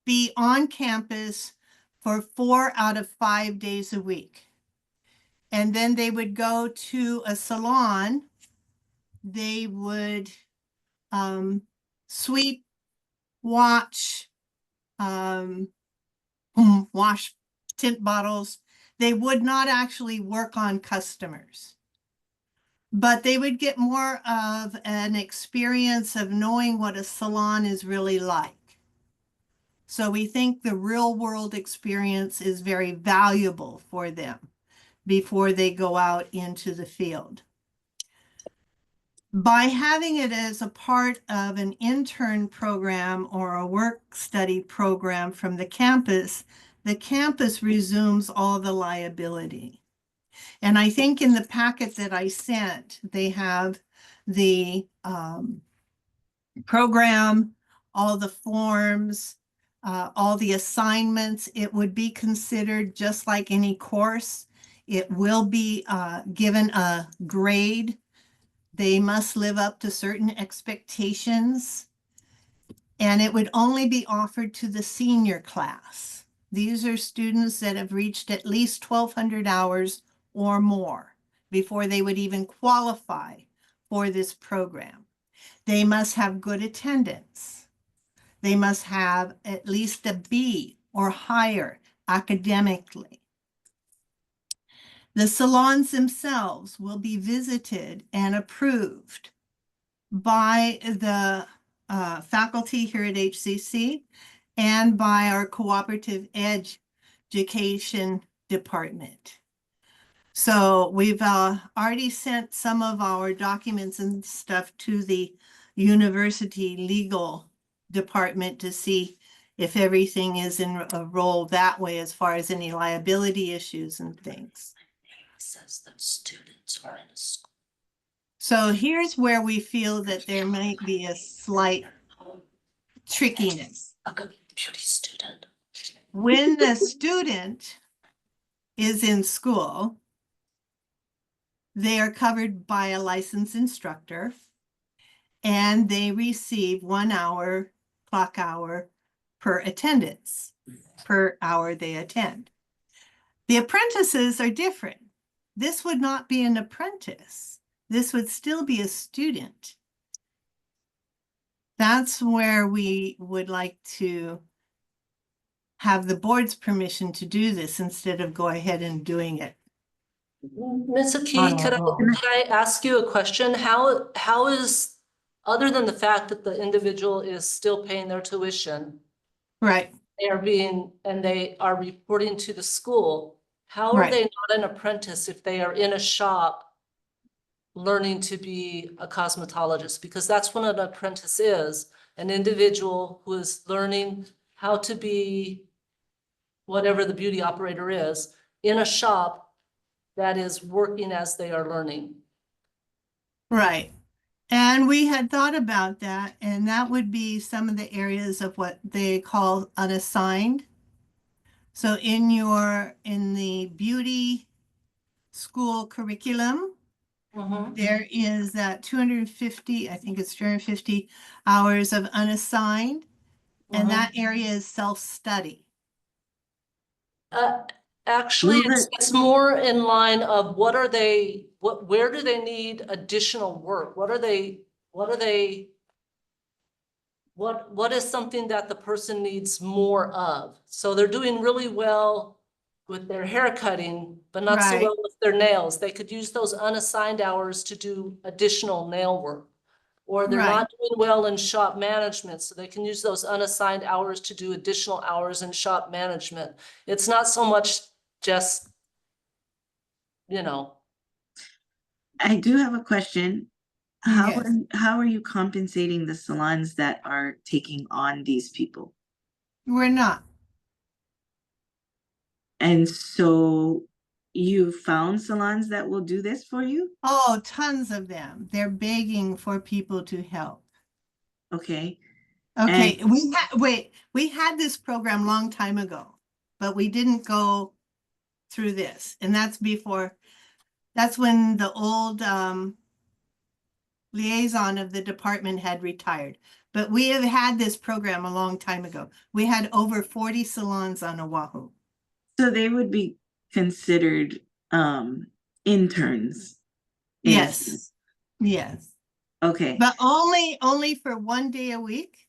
be on campus for 4 out of 5 days a week. And then they would go to a salon. They would sweep, wash tint bottles. They would not actually work on customers, but they would get more of an experience of knowing what a salon is really like. So we think the real world experience is very valuable for them before they go out into the field. By having it as a part of an intern program or a work study program from the campus resumes all the liability. And I think in the packet that I sent, they have the program, all the forms, all the assignments. It would be considered just like any course. It will be given a grade. They must live up to certain expectations. And it would only be offered to the senior class. These are students that have reached at least 1,200 hours or more before they would even qualify for this program. They must have good attendance. They must have at least a B or higher academically. The salons themselves will be visited and approved by the faculty here at HCC and by our cooperative education department. So we've already sent some of our documents and stuff to the university legal department to see if everything is in a roll that way as far as any liability issues and things. It says that students are in a school. So here's where we feel that there might be a slight trickiness. A beauty student. When the student is in school, they are covered by a licensed instructor and they receive 1 hour, clock hour per attendance, per hour they attend. The apprentices are different. This would not be an apprentice. This would still be a student. That's where we would like to have the board's permission to do this instead of go ahead and doing it. Ms. Aki, could I ask you a question? How is, other than the fact that the individual is still paying their tuition, Right. they are reporting to the school, how are Right. they not an apprentice if they are in a shop learning to be a cosmetologist? Because that's what an apprentice is, an individual who is learning how to be whatever the beauty operator is in a shop that is working as they are learning. Right. And we had thought about that, and that would be some of the areas of what they call unassigned. So in the beauty school curriculum, there is that 250, I think it's 250 hours of unassigned, and that area is self-study. Actually, it's more in line of where do they need additional work? What is something that the person needs more of? So they're doing really well with their hair cutting, but not so Right. well with their nails. They could use those unassigned hours to do additional nail work. Or they're Right. not doing well in shop management, so they can use those unassigned hours to do additional hours in shop management. It's not so much just, you know. I do have a question. Yes. How are you compensating the salons that are taking on these people? We're not. And so you found salons that will do this for you? Oh, tons of them. They're begging for people to help. Okay. Okay, we had this program long time ago, but we didn't go through this. And that's when the old liaison of the department had retired. But we have had this program a long time ago. We had over 40 salons on Oahu. So they would be considered interns. Yes. Yes. Okay. But only for 1 day a week.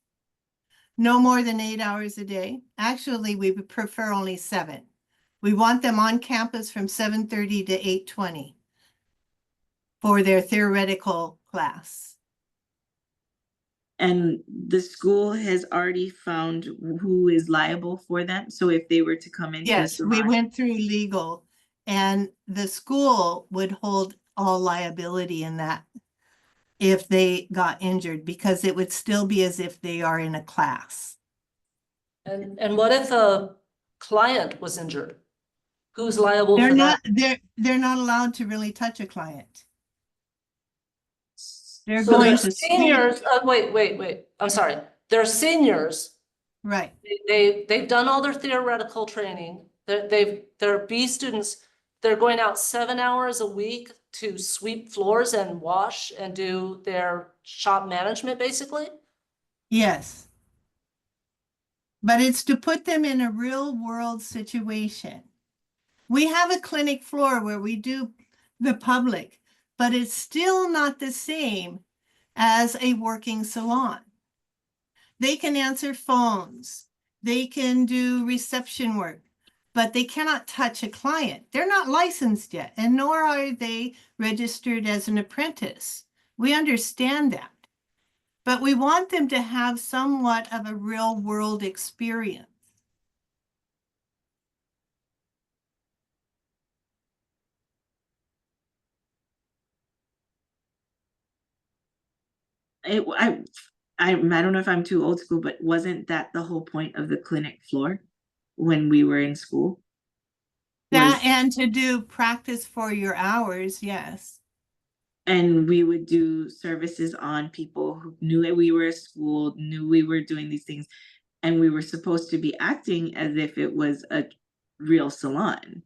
No more than 8 hours a day. Actually, we would prefer only 7. We want them on campus from 7:30 to 8:20 for their theoretical class. And the school has already found who is liable for that. So if they were to come into the Yes, we salon, went through legal, and the school would hold all liability in that if they got injured, because it would still be as if they are in a class. And what if a client was injured? Who's liable They're for not, that? they're not allowed to really touch a client. They're So going they're to seniors, wait, I'm sorry. They're seniors. Right. They've done all their theoretical training. They're B students. they're going out 7 hours a week to sweep floors and wash and do their shop management, basically? Yes. But it's to put them in a real world situation. We have a clinic floor where we do the public, but it's still not the same as a working salon. They can answer phones, they can do reception work, but they cannot touch a client. They're not licensed yet, and nor are they registered as an apprentice. We understand that, but we want them to have somewhat of a real world experience. I don't know if I'm too old school, but wasn't that the whole point of the clinic floor when we were in school? That and to do practice for your hours, yes. And we would do services on people who knew that we were at school, knew we were doing these things, and we were supposed to be acting as if it was a real salon.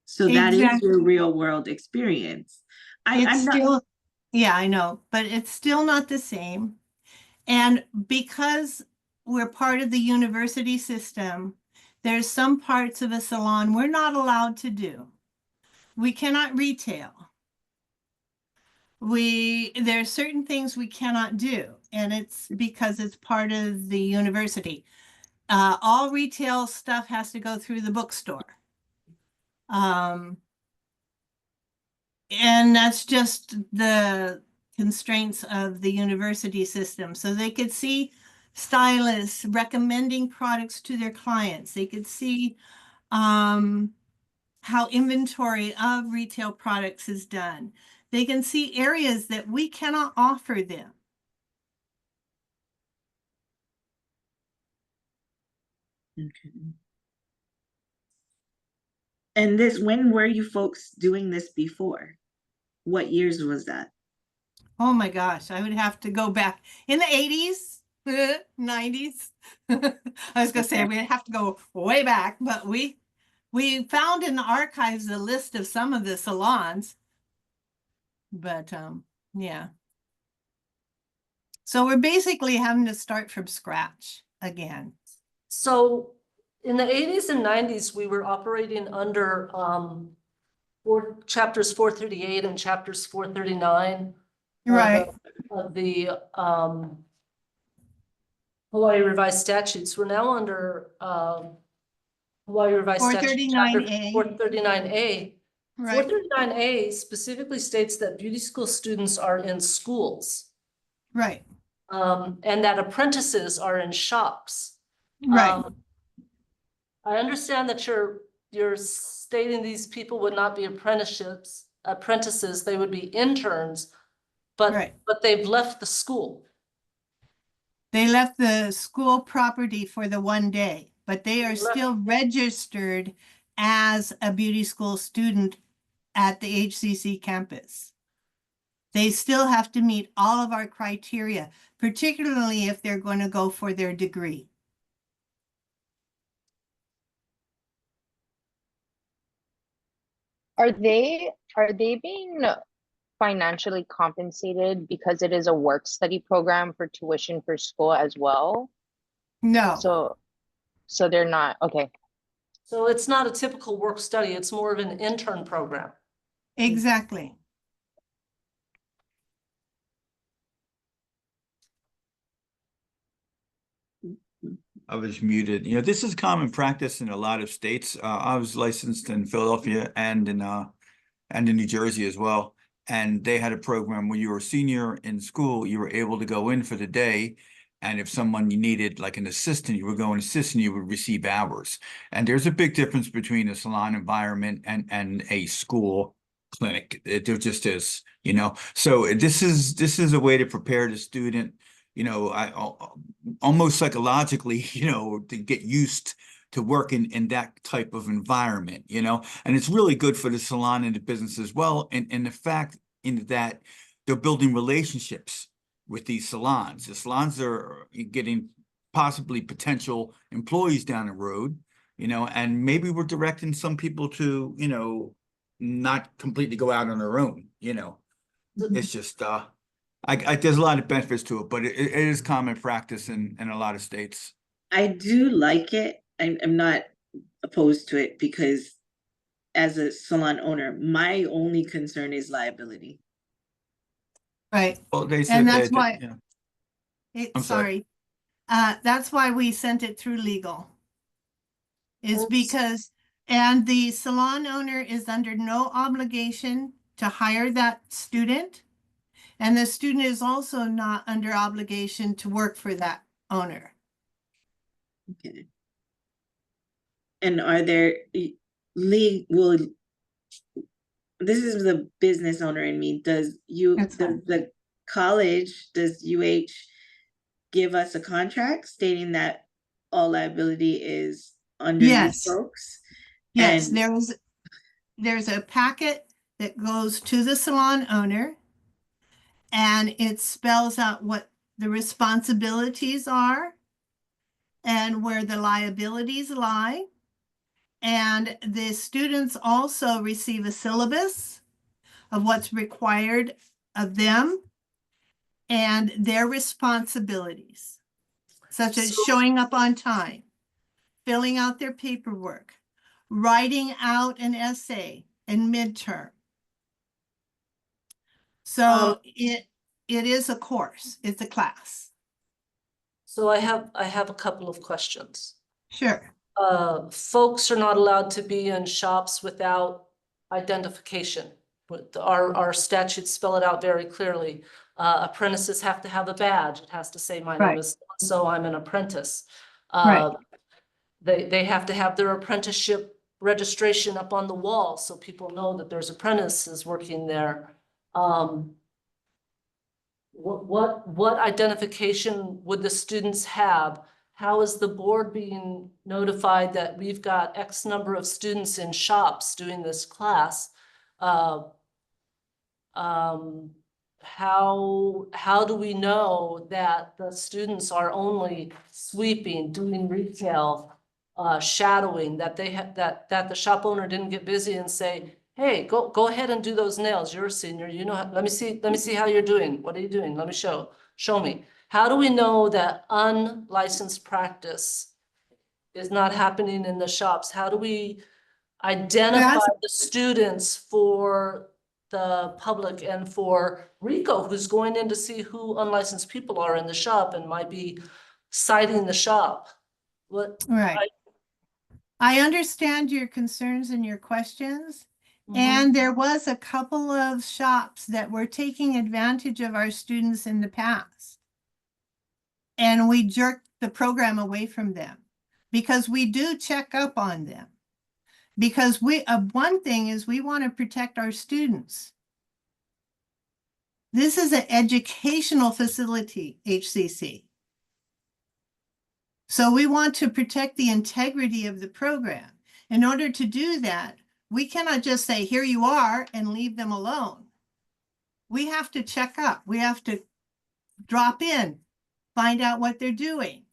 So that is your real world experience. I'm still, yeah, I know, but it's still not the same. And because we're part of the university system, there's some parts of a salon we're not allowed to do. We cannot retail. There are certain things we cannot do, and it's because it's part of the university. All retail stuff has to go through the bookstore. And that's just the constraints of the university system. So they could see stylists recommending products to their clients. They could see how inventory of retail products is done. They can see areas that we cannot offer them. Okay. And when were you folks doing this before? What years was that? Oh my gosh, I would have to go back in the 80s, 90s. I was gonna say we'd have to go way back, but we found in the archives a list of some of the salons. But yeah. So we're basically having to start from scratch again. So in the 80s and 90s, we were operating under chapters 438 and chapters 439. Right. Of the Hawaii Revised Statutes. We're now under Hawaii Revised Statute 439A. 439A. Right. 439A specifically states that beauty school students are in schools. Right. And that apprentices are in shops. Right. I understand that you're stating these people would not be apprentices, they would be interns, but they've left the school. They left the school property for the one day, but they are still registered as a beauty school student at the HCC campus. They still have to meet all of our criteria, particularly if they're going to go for their degree. Are they being financially compensated because it is a work study program for tuition for school as well? No. So they're not, okay. So it's not a typical work study, it's more of an intern program. Exactly. I was muted. You know, this is common practice in a lot of states. I was licensed in Philadelphia and in New Jersey as well. And they had a program where you were a senior in school, you were able to go in for the day. And if someone you needed like an assistant, you were going assistant, you would receive hours. And there's a big difference between a salon environment and a school clinic. There just is, you know. So this is a way to prepare the student, you know, almost psychologically, you know, to get used to work in that type of environment, you know, and it's really good for the salon and the business as well. And the fact in that they're building relationships with these salons. The salons are getting possibly potential employees down the road, you know, and maybe we're directing some people to, you know, not completely go out on their own, you know. It's just, there's a lot of benefits to it, but it is common practice in a lot of states. I do like it. I'm not opposed to it because as a salon owner, my only concern is liability. Right. Well, they said And that's that, why, yeah. I'm sorry. that's why we sent it through legal. Is Oops. because, and the salon owner is under no obligation to hire that student. And the student is also not under obligation to work for that owner. Okay. And are there legal, this is the business owner in me, does the college, does UH give us a contract stating that all liability is under these folks? Yes, And there's a packet that goes to the salon owner, and it spells out what the responsibilities are and where the liabilities lie. And the students also receive a syllabus of what's required of them and their responsibilities, such as showing up on time, filling out their paperwork, writing out an essay in midterm. So it is a course, it's a class. So I have a couple of questions. Sure. Folks are not allowed to be in shops without identification. But our statutes spell it out very clearly. Apprentices have to have a badge. It has to say, my name is so, I'm an apprentice. They have to have their apprenticeship registration up on the wall so people know that there's apprentices working there. What identification would the students have? How is the board being notified that we've got X number of students in shops doing this class? How do we know that the students are only sweeping, doing retail, shadowing, that they have that the shop owner didn't get busy and say, hey, go ahead and do those nails. You're a senior. You know, let me see how you're doing. What are you doing? Let me show me. How do we know that unlicensed practice is not happening in the shops? How do we identify the students for the public and for Rico, who's going in to see who unlicensed people are in the shop and might be citing the shop? I understand your concerns and your questions. And there was a couple of shops that were taking advantage of our students in the past. And we jerked the program away from them because we do check up on them. Because one thing is we want to protect our students. This is an educational facility, HCC. So we want to protect the integrity of the program. In order to do that, we cannot just say, here you are, and leave them alone. We have to check up. We have to drop in, find out what they're doing.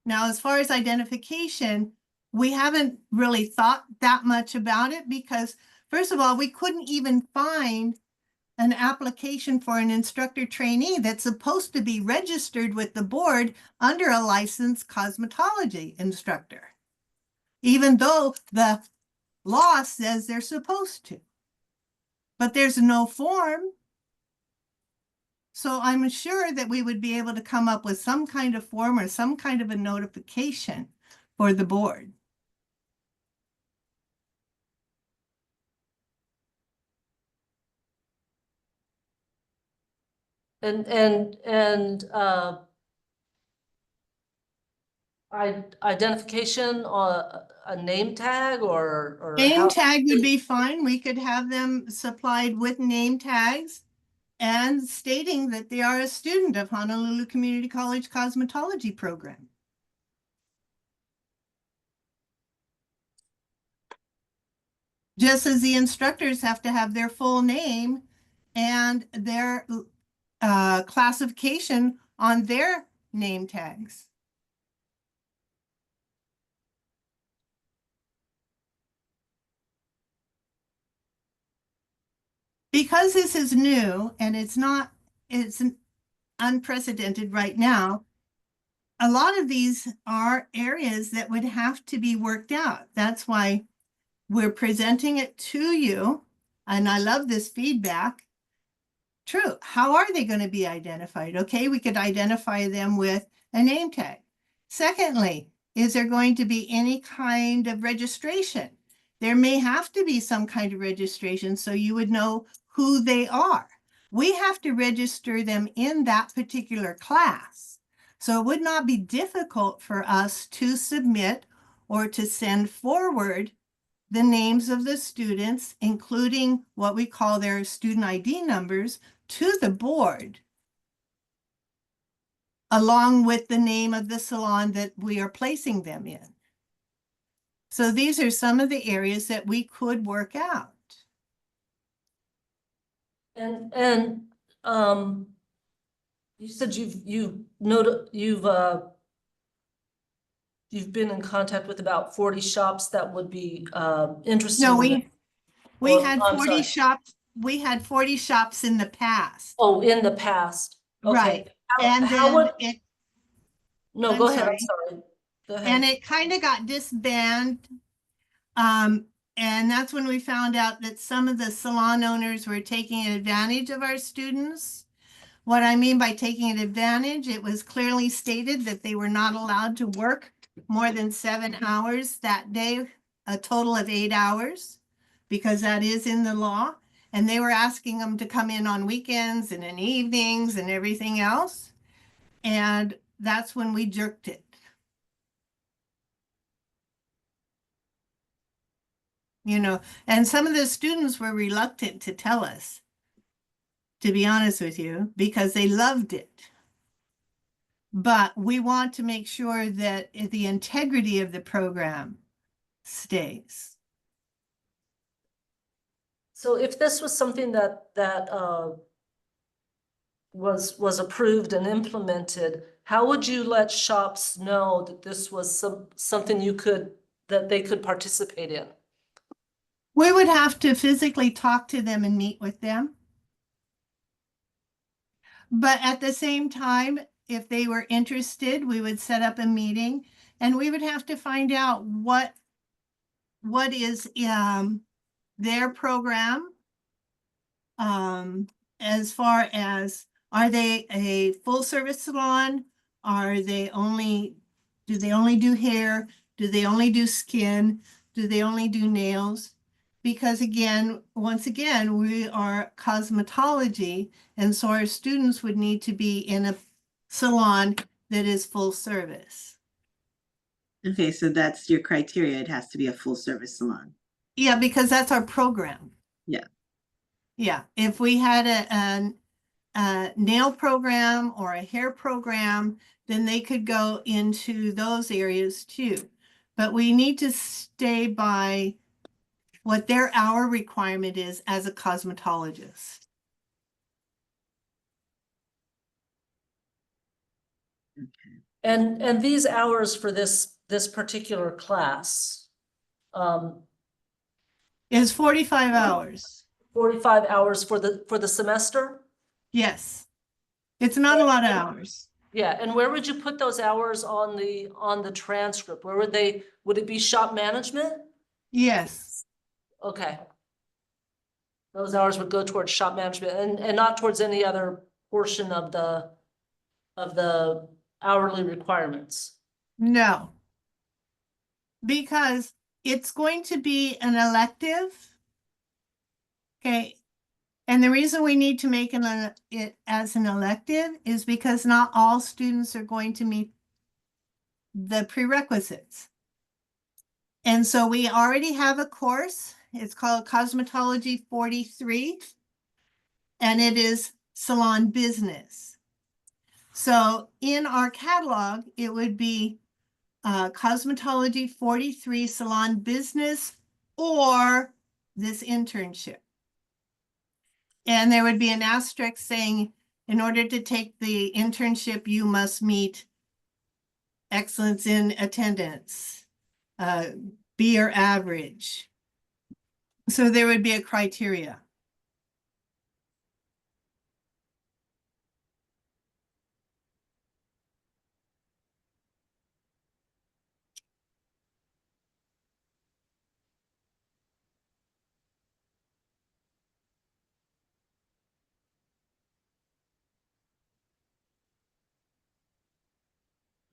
Now, as far as identification, we haven't really thought that much about it because, first of all, we couldn't even find an application for an instructor trainee that's supposed to be registered with the board under a licensed cosmetology instructor, even though the law says they're supposed to. But there's no form. So I'm sure that we would be able to come up with some kind of form or some kind of a notification for the board. Identification or a name tag or name tag would be fine. We could have them supplied with name tags and stating that they are a student of Honolulu Community College Cosmetology Program. Just as the instructors have to have their full name and their classification on their name tags. because this is new and it's unprecedented right now, a lot of these are areas that would have to be worked out. That's why we're presenting it to you. And I love this feedback. True. How are they going to be identified? Okay, we could identify them with a name tag. Secondly, is there going to be any kind of registration? There may have to be some kind of registration so you would know who they are. We have to register them in that particular class. So it would not be difficult for us to submit or to send forward the names of the students, including what we call their student ID numbers, to the board, along with the name of the salon that we are placing them in. So these are some of the areas that we could work out. And you said you've been in contact with about 40 shops that would be interested. No, in we Or- had I'm 40 sorry. shops. We had 40 shops in the past. Oh, in the past. Okay. Right. And How then would, it, no, I'm go ahead, I'm sorry. sorry. Go ahead. and it kind of got disbanded. And that's when we found out that some of the salon owners were taking advantage of our students. What I mean by taking advantage, it was clearly stated that they were not allowed to work more than 7 hours that day, a total of 8 hours, because that is in the law. And they were asking them to come in on weekends and in evenings and everything else. And that's when we jerked it. You know, and some of the students were reluctant to tell us, to be honest with you, because they loved it. But we want to make sure that the integrity of the program stays. So if this was something that was approved and implemented, how would you let shops know that this was something that they could participate in? We would have to physically talk to them and meet with them. But at the same time, if they were interested, we would set up a meeting and we would have to find out what is their program, as far as, are they a full service salon? Do they only do hair? Do they only do skin? Do they only do nails? Because again, once again, we are cosmetology, and so our students would need to be in a salon that is full service. Okay, so that's your criteria. It has to be a full service salon. Yeah, because that's our program. Yeah. Yeah, if we had a nail program or a hair program, then they could go into those areas too. But we need to stay by what their hour requirement is as a cosmetologist. And these hours for this particular class, Is 45 hours. 45 hours for the semester? Yes. It's not a lot of hours. Yeah, and where would you put those hours on the transcript? Where would it be shop management? Yes. Okay. Those hours would go towards shop management and not towards any other portion of the hourly requirements. No. Because it's going to be an elective. Okay. And the reason we need to make it as an elective is because not all students are going to meet the prerequisites. And so we already have a course. It's called Cosmetology 43, and it is salon business. So in our catalog, it would be Cosmetology 43 salon business or this internship. And there would be an asterisk saying, in order to take the internship, you must meet excellence in attendance, be your average. So there would be a criteria.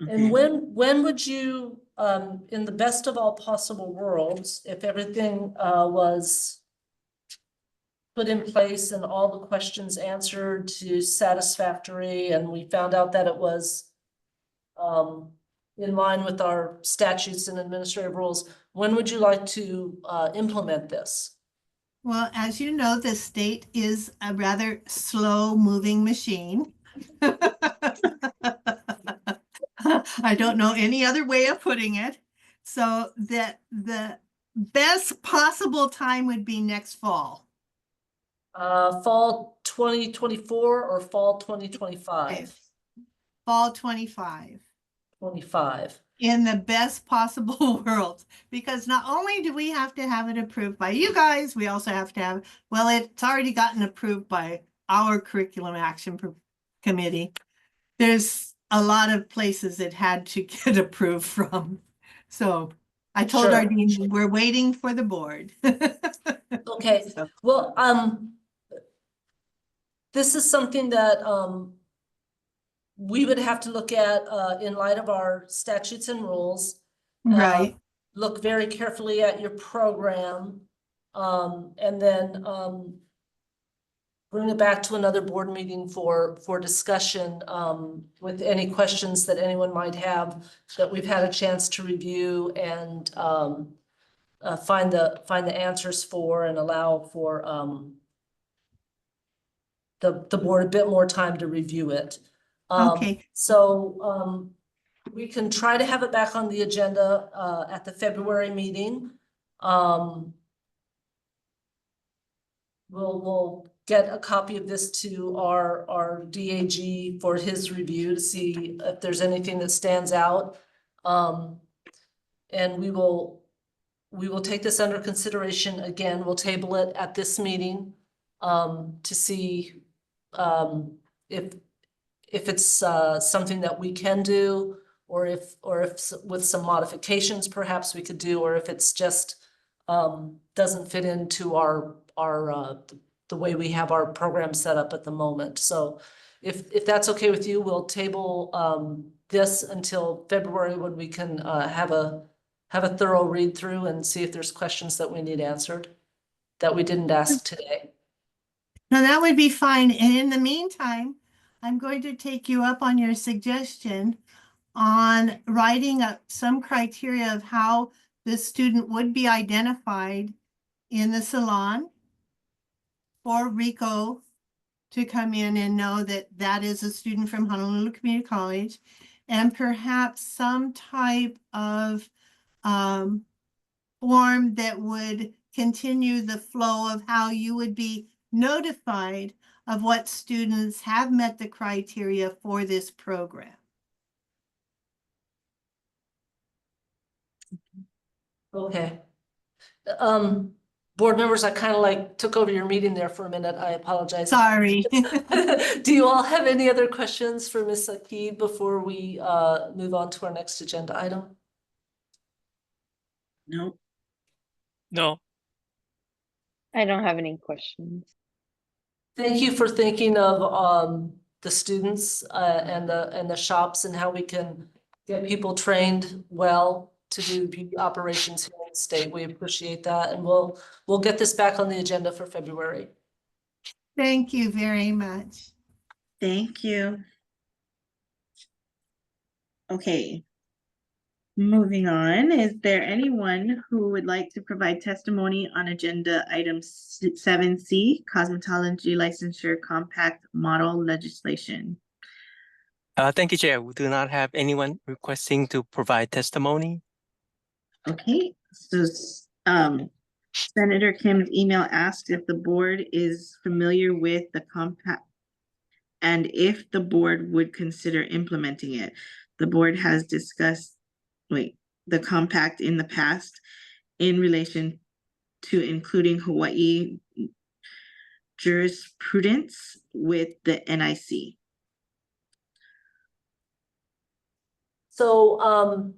And when would you, in the best of all possible worlds, if everything was put in place and all the questions answered to satisfactory, and we found out that it was in line with our statutes and administrative rules, when would you like to implement this? Well, as you know, the state is a rather slow-moving machine. I don't know any other way of putting it. So that the best possible time would be next fall. Fall 2024 or fall 2025? Fall 25. 25. In the best possible world, because not only do we have to have it approved by you guys, we also have to have, well, it's already gotten approved by our curriculum action committee. There's a lot of places it had to get approved from. So I told our dean, we're waiting for the board. Okay, well, this is something that we would have to look at in light of our statutes and rules. Right. Look very carefully at your program, and then bring it back to another board meeting for discussion with any questions that anyone might have that we've had a chance to review and find the answers for, and allow for the board a bit more time to review it. Okay. So we can try to have it back on the agenda at the February meeting. We'll get a copy of this to our DAG for his review to see if there's anything that stands out. And we will take this under consideration again. We'll table it at this meeting to see if it's something that we can do, or if with some modifications perhaps we could do, or if it's just doesn't fit into our the way we have our program set up at the moment. So if that's okay with you, we'll table this until February, when we can have a thorough read through and see if there's questions that we need answered that we didn't ask today. No, that would be fine. And in the meantime, I'm going to take you up on your suggestion on writing up some criteria of how the student would be identified in the salon for Rico to come in and know that that is a student from Honolulu Community College, and perhaps some type of form that would continue the flow of how you would be notified of what students have met the criteria for this program. Okay. Board members, I kind of like took over your meeting there for a minute. I apologize. Sorry. Do you all have any other questions for Ms. Akib before we move on to our next agenda item? No. No. I don't have any questions. Thank you for thinking of the students and the shops and how we can get people trained well to do beauty operations here in the state. We appreciate that, and we'll get this back on the agenda for February. Thank you very much. Thank you. Okay. Moving on, is there anyone who would like to provide testimony on agenda item 7C, cosmetology licensure compact model legislation? Thank you, Chair. We do not have anyone requesting to provide testimony. Okay, so Senator Kim's email asked if the board is familiar with the compact and if the board would consider implementing it. The board has discussed the compact in the past in relation to including Hawaii jurisprudence with the NIC. So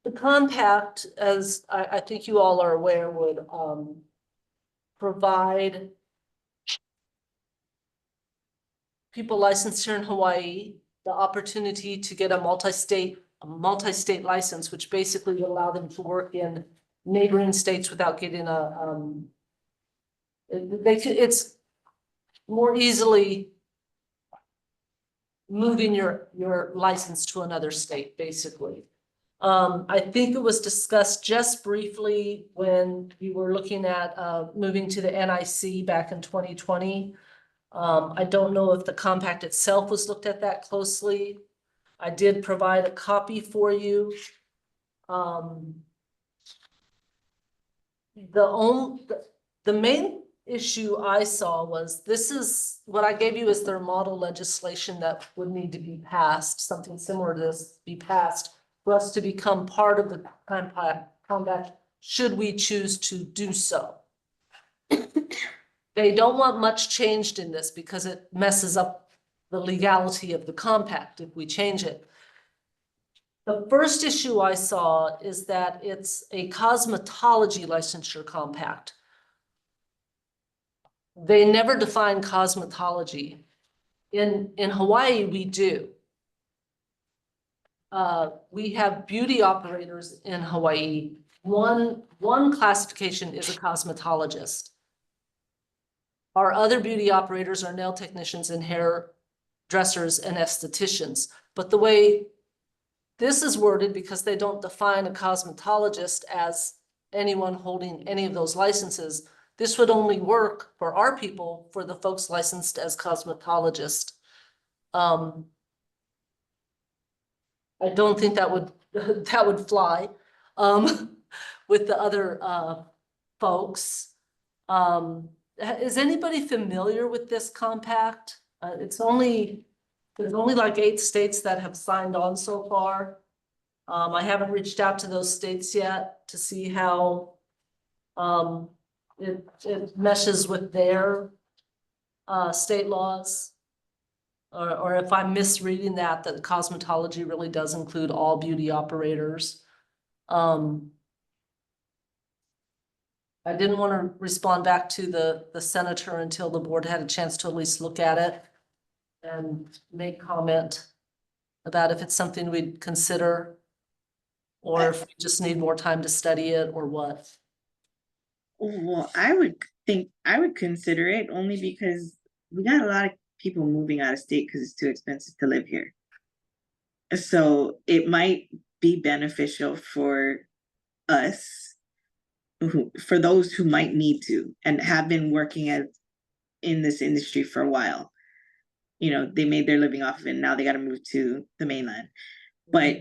the compact, as I think you all are aware, would provide people licensed here in Hawaii the opportunity to get a multi-state multi-state license, which basically allow them to work in neighboring states without getting it's more easily moving your license to another state, basically. I think it was discussed just briefly when we were looking at moving to the NIC back in 2020. I don't know if the compact itself was looked at that closely. I did provide a copy for you. The main issue I saw was, this is what I gave you as their model legislation that would need to be passed, something similar to this be passed for us to become part of the compact, should we choose to do so. They don't want much changed in this because it messes up the legality of the compact if we change it. The first issue I saw is that it's a cosmetology licensure compact. They never define cosmetology. In Hawaii, we do. We have beauty operators in Hawaii. One classification is a cosmetologist. Our other beauty operators are nail technicians and hair dressers and estheticians. But the way this is worded, because they don't define a cosmetologist as anyone holding any of those licenses, this would only work for our people, for the folks licensed as cosmetologists. I don't think that would fly with the other folks. Is anybody familiar with this compact? There's only like 8 states that have signed on so far. I haven't reached out to those states yet to see how it meshes with their state laws. Or if I'm misreading that cosmetology really does include all beauty operators. I didn't want to respond back to the senator until the board had a chance to at least look at it and make comment about if it's something we'd consider, or if we just need more time to study it, or what. Well, I would consider it, only because we got a lot of people moving out of state because it's too expensive to live here. So it might be beneficial for us, for those who might need to and have been working in this industry for a while. You know, they made their living off of it, and now they got to move to the mainland. But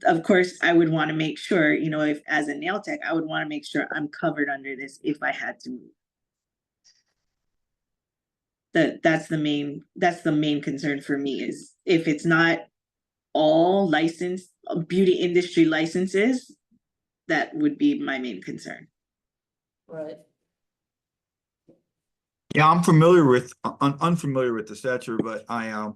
of course, I would want to make sure, you know, if as a nail tech, I would want to make sure I'm covered under this if I had to move. That's the main concern for me, is if it's not all licensed beauty industry licenses, that would be my main concern. Right. Yeah, I'm familiar with, unfamiliar with the statute, but I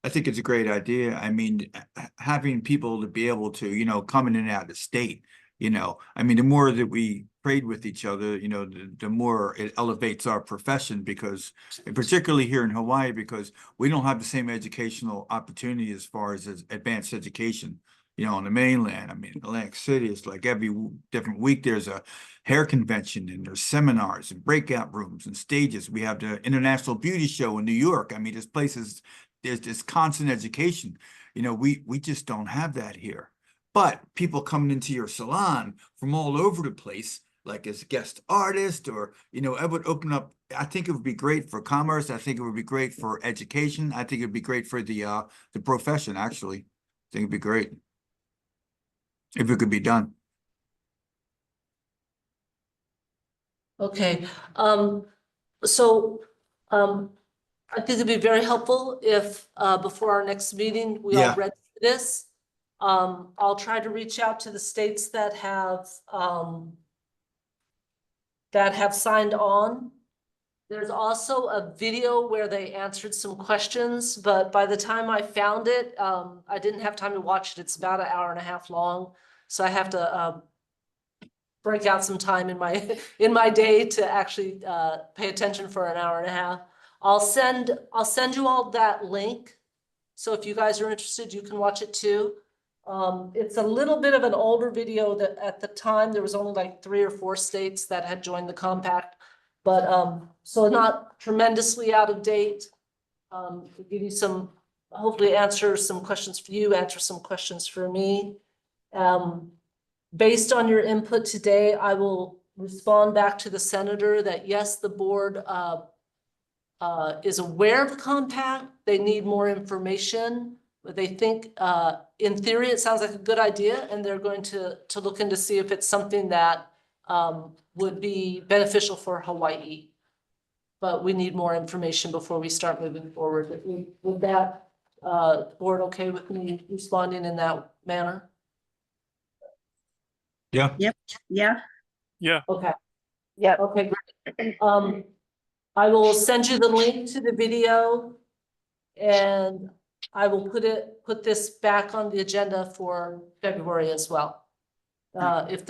think it's a great idea. I mean, having people to be able to, you know, coming in and out of state, you know, I mean, the more that we trade with each other, you know, the more it elevates our profession, because particularly here in Hawaii, because we don't have the same educational opportunity as far as advanced education. You know, on the mainland, I mean, Atlantic City, it's like every different week there's a hair convention, and there's seminars and breakout rooms and stages. We have the International Beauty Show in New York. I mean, there's this constant education. You know, we just don't have that here. But people coming into your salon from all over the place, like as guest artist, or, you know, it would open up. I think it would be great for commerce. I think it would be great for education. I think it'd be great for the profession, actually. I think it'd be great if it could be done. Okay, so I think it'd be very helpful if before our next meeting, we all read this. I'll try to reach out to the states that have signed on. There's also a video where they answered some questions, but by the time I found it, I didn't have time to watch it. It's about 1.5 hours long. So I have to break out some time in my day to actually pay attention for 1.5 hours. I'll send you all that link. So if you guys are interested, you can watch it too. It's a little bit of an older video that at the time, there was only like 3 or 4 states that had joined the compact. But, so not tremendously out of date. To give you some, hopefully answer some questions for you, answer some questions for me. Based on your input today, I will respond back to the senator that yes, the board, is aware of the compact. They need more information. But they think, in theory, it sounds like a good idea, and they're going to look into see if it's something that would be beneficial for Hawaii. But we need more information before we start moving forward. Would that board okay with me responding in that manner? Yeah. Yep. Yeah. Yeah. Okay. Yeah. Okay, great. I will send you the link to the video, and I will put this back on the agenda for February as well. If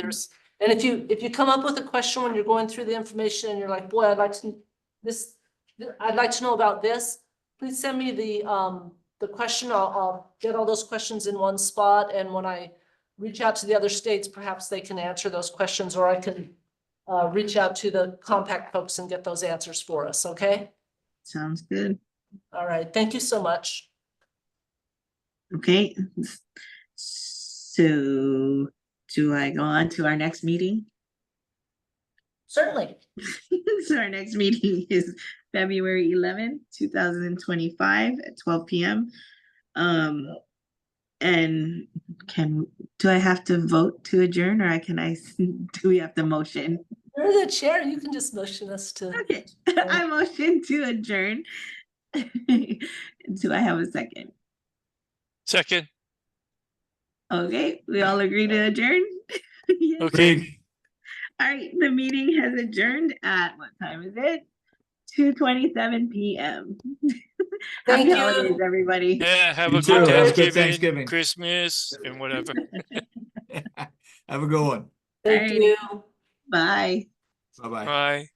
you come up with a question when you're going through the information and you're like, boy, I'd like to know about this, please send me the question. I'll get all those questions in one spot, and when I reach out to the other states, perhaps they can answer those questions, or I can reach out to the compact folks and get those answers for us, okay? Sounds good. All right, thank you so much. Okay. So do I go on to our next meeting? Certainly. So our next meeting is February 11th, 2025 at 12 p.m. And do I have to vote to adjourn, or do we have to motion? You're the chair, you can just motion us to. Okay, I motion to adjourn. Do I have a second? Second. Okay, we all agree to adjourn? Yes. Okay. All right, the meeting has adjourned at, what time is it? 2:27 p.m. Thank Happy you. holidays, everybody. Yeah, have You a too. good Have a good Thanksgiving, Thanksgiving. Christmas, and whatever. Have a good one. Thank Alrighty. you. Bye. Bye-bye. Bye.